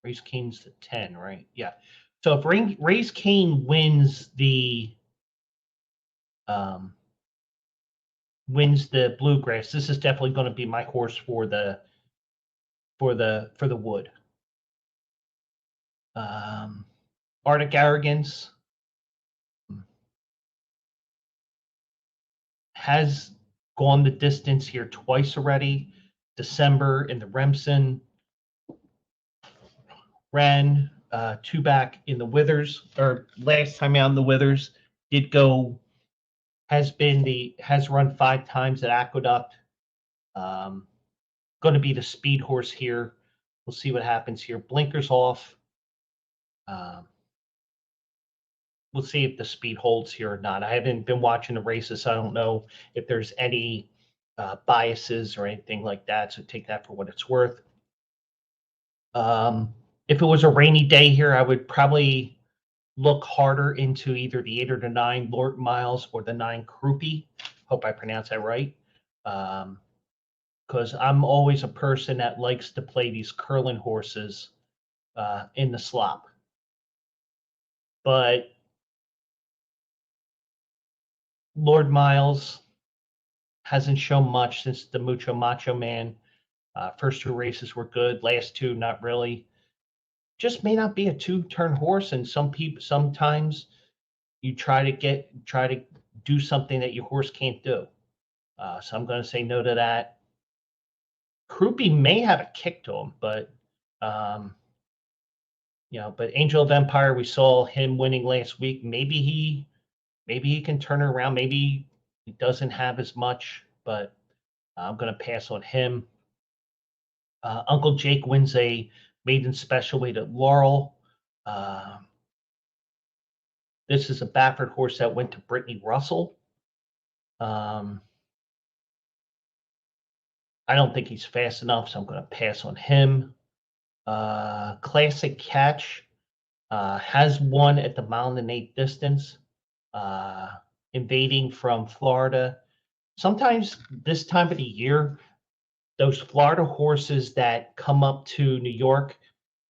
Race Kane's the 10, right? Yeah. So if Race Kane wins the Bluegrass, this is definitely going to be my horse for the Wood. Arctic Arrogance has gone the distance here twice already. December in the Remsen, ran 2 back in the Withers, or last time out in the Withers, has run 5 times at Aqueduct. Going to be the speed horse here. We'll see what happens here. Blinkers off. We'll see if the speed holds here or not. I haven't been watching the races, so I don't know if there's any biases or anything like that, so take that for what it's worth. If it was a rainy day here, I would probably look harder into either the 8 or the 9 Lord Miles or the 9 Krupi. Hope I pronounced that right. Because I'm always a person that likes to play these curling horses in the slop. But Lord Miles hasn't shown much since the Mucho Macho Man. First 2 races were good. Last 2, not really. Just may not be a 2-turn horse, and sometimes you try to do something that your horse can't do. So I'm going to say no to that. Krupi may have a kick to him, but but Angel of Empire, we saw him winning last week. Maybe he can turn it around. Maybe he doesn't have as much, but I'm going to pass on him. Uncle Jake wins a maiden special weight at Laurel. This is a Baffert horse that went to Brittany Russell. I don't think he's fast enough, so I'm going to pass on him. Classic Catch has won at the 1 1/8 distance, invading from Florida. Sometimes this time of the year, those Florida horses that come up to New York,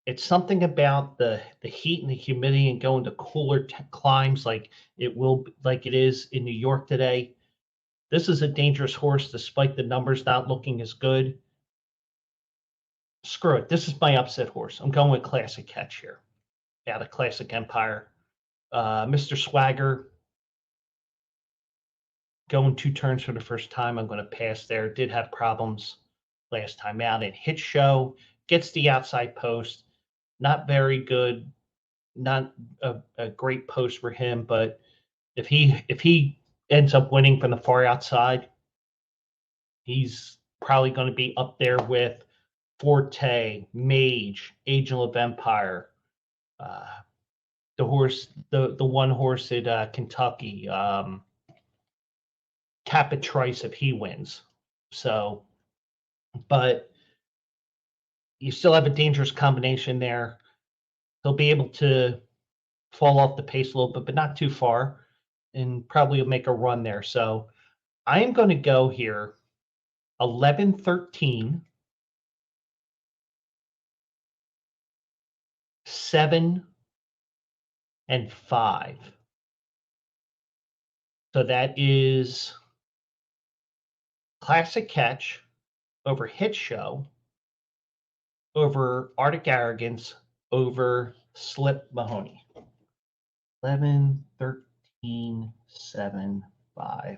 it's something about the heat and the humidity and going to cooler climes like it is in New York today. This is a dangerous horse despite the numbers not looking as good. Screw it. This is my upset horse. I'm going with Classic Catch here. Out of Classic Empire. Mr. Swagger going 2 turns for the first time. I'm going to pass there. Did have problems last time out. It hit show. Gets the outside post. Not very good. Not a great post for him. But if he ends up winning from the far outside, he's probably going to be up there with Forte, Mage, Angel of Empire, the one horse at Kentucky, Capitrice if he wins. So, but you still have a dangerous combination there. He'll be able to fall off the pace a little bit, but not too far, and probably will make a run there. So I am going to go here 11-13, 7 and 5. So that is Classic Catch over Hit Show, over Arctic Arrogance, over Slip Mahoney. 11, 13, 7, 5.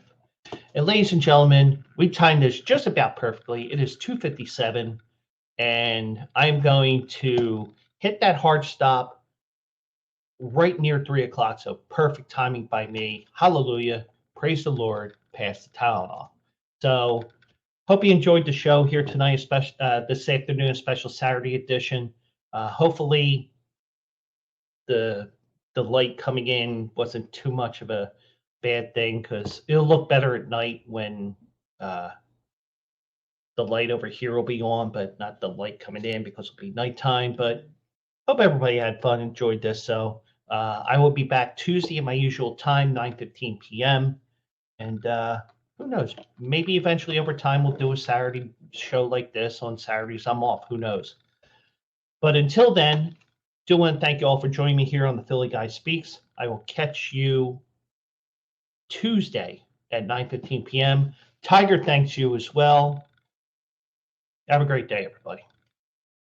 And ladies and gentlemen, we timed this just about perfectly. It is 2:57, and I'm going to hit that hard stop right near 3 o'clock. So perfect timing by me. Hallelujah. Praise the Lord. Pass the Tylenol. So hope you enjoyed the show here tonight, this afternoon, a special Saturday edition. Hopefully the light coming in wasn't too much of a bad thing, because it'll look better at night when the light over here will be on, but not the light coming in because it'll be nighttime. But hope everybody had fun, enjoyed this. So I will be back Tuesday at my usual time, 9:15 p.m. And who knows? Maybe eventually over time we'll do a Saturday show like this on Saturdays. I'm off. Who knows? But until then, do want to thank you all for joining me here on the Philly Guy Speaks. I will catch you Tuesday at 9:15 p.m. Tiger thanks you as well. Have a great day, everybody.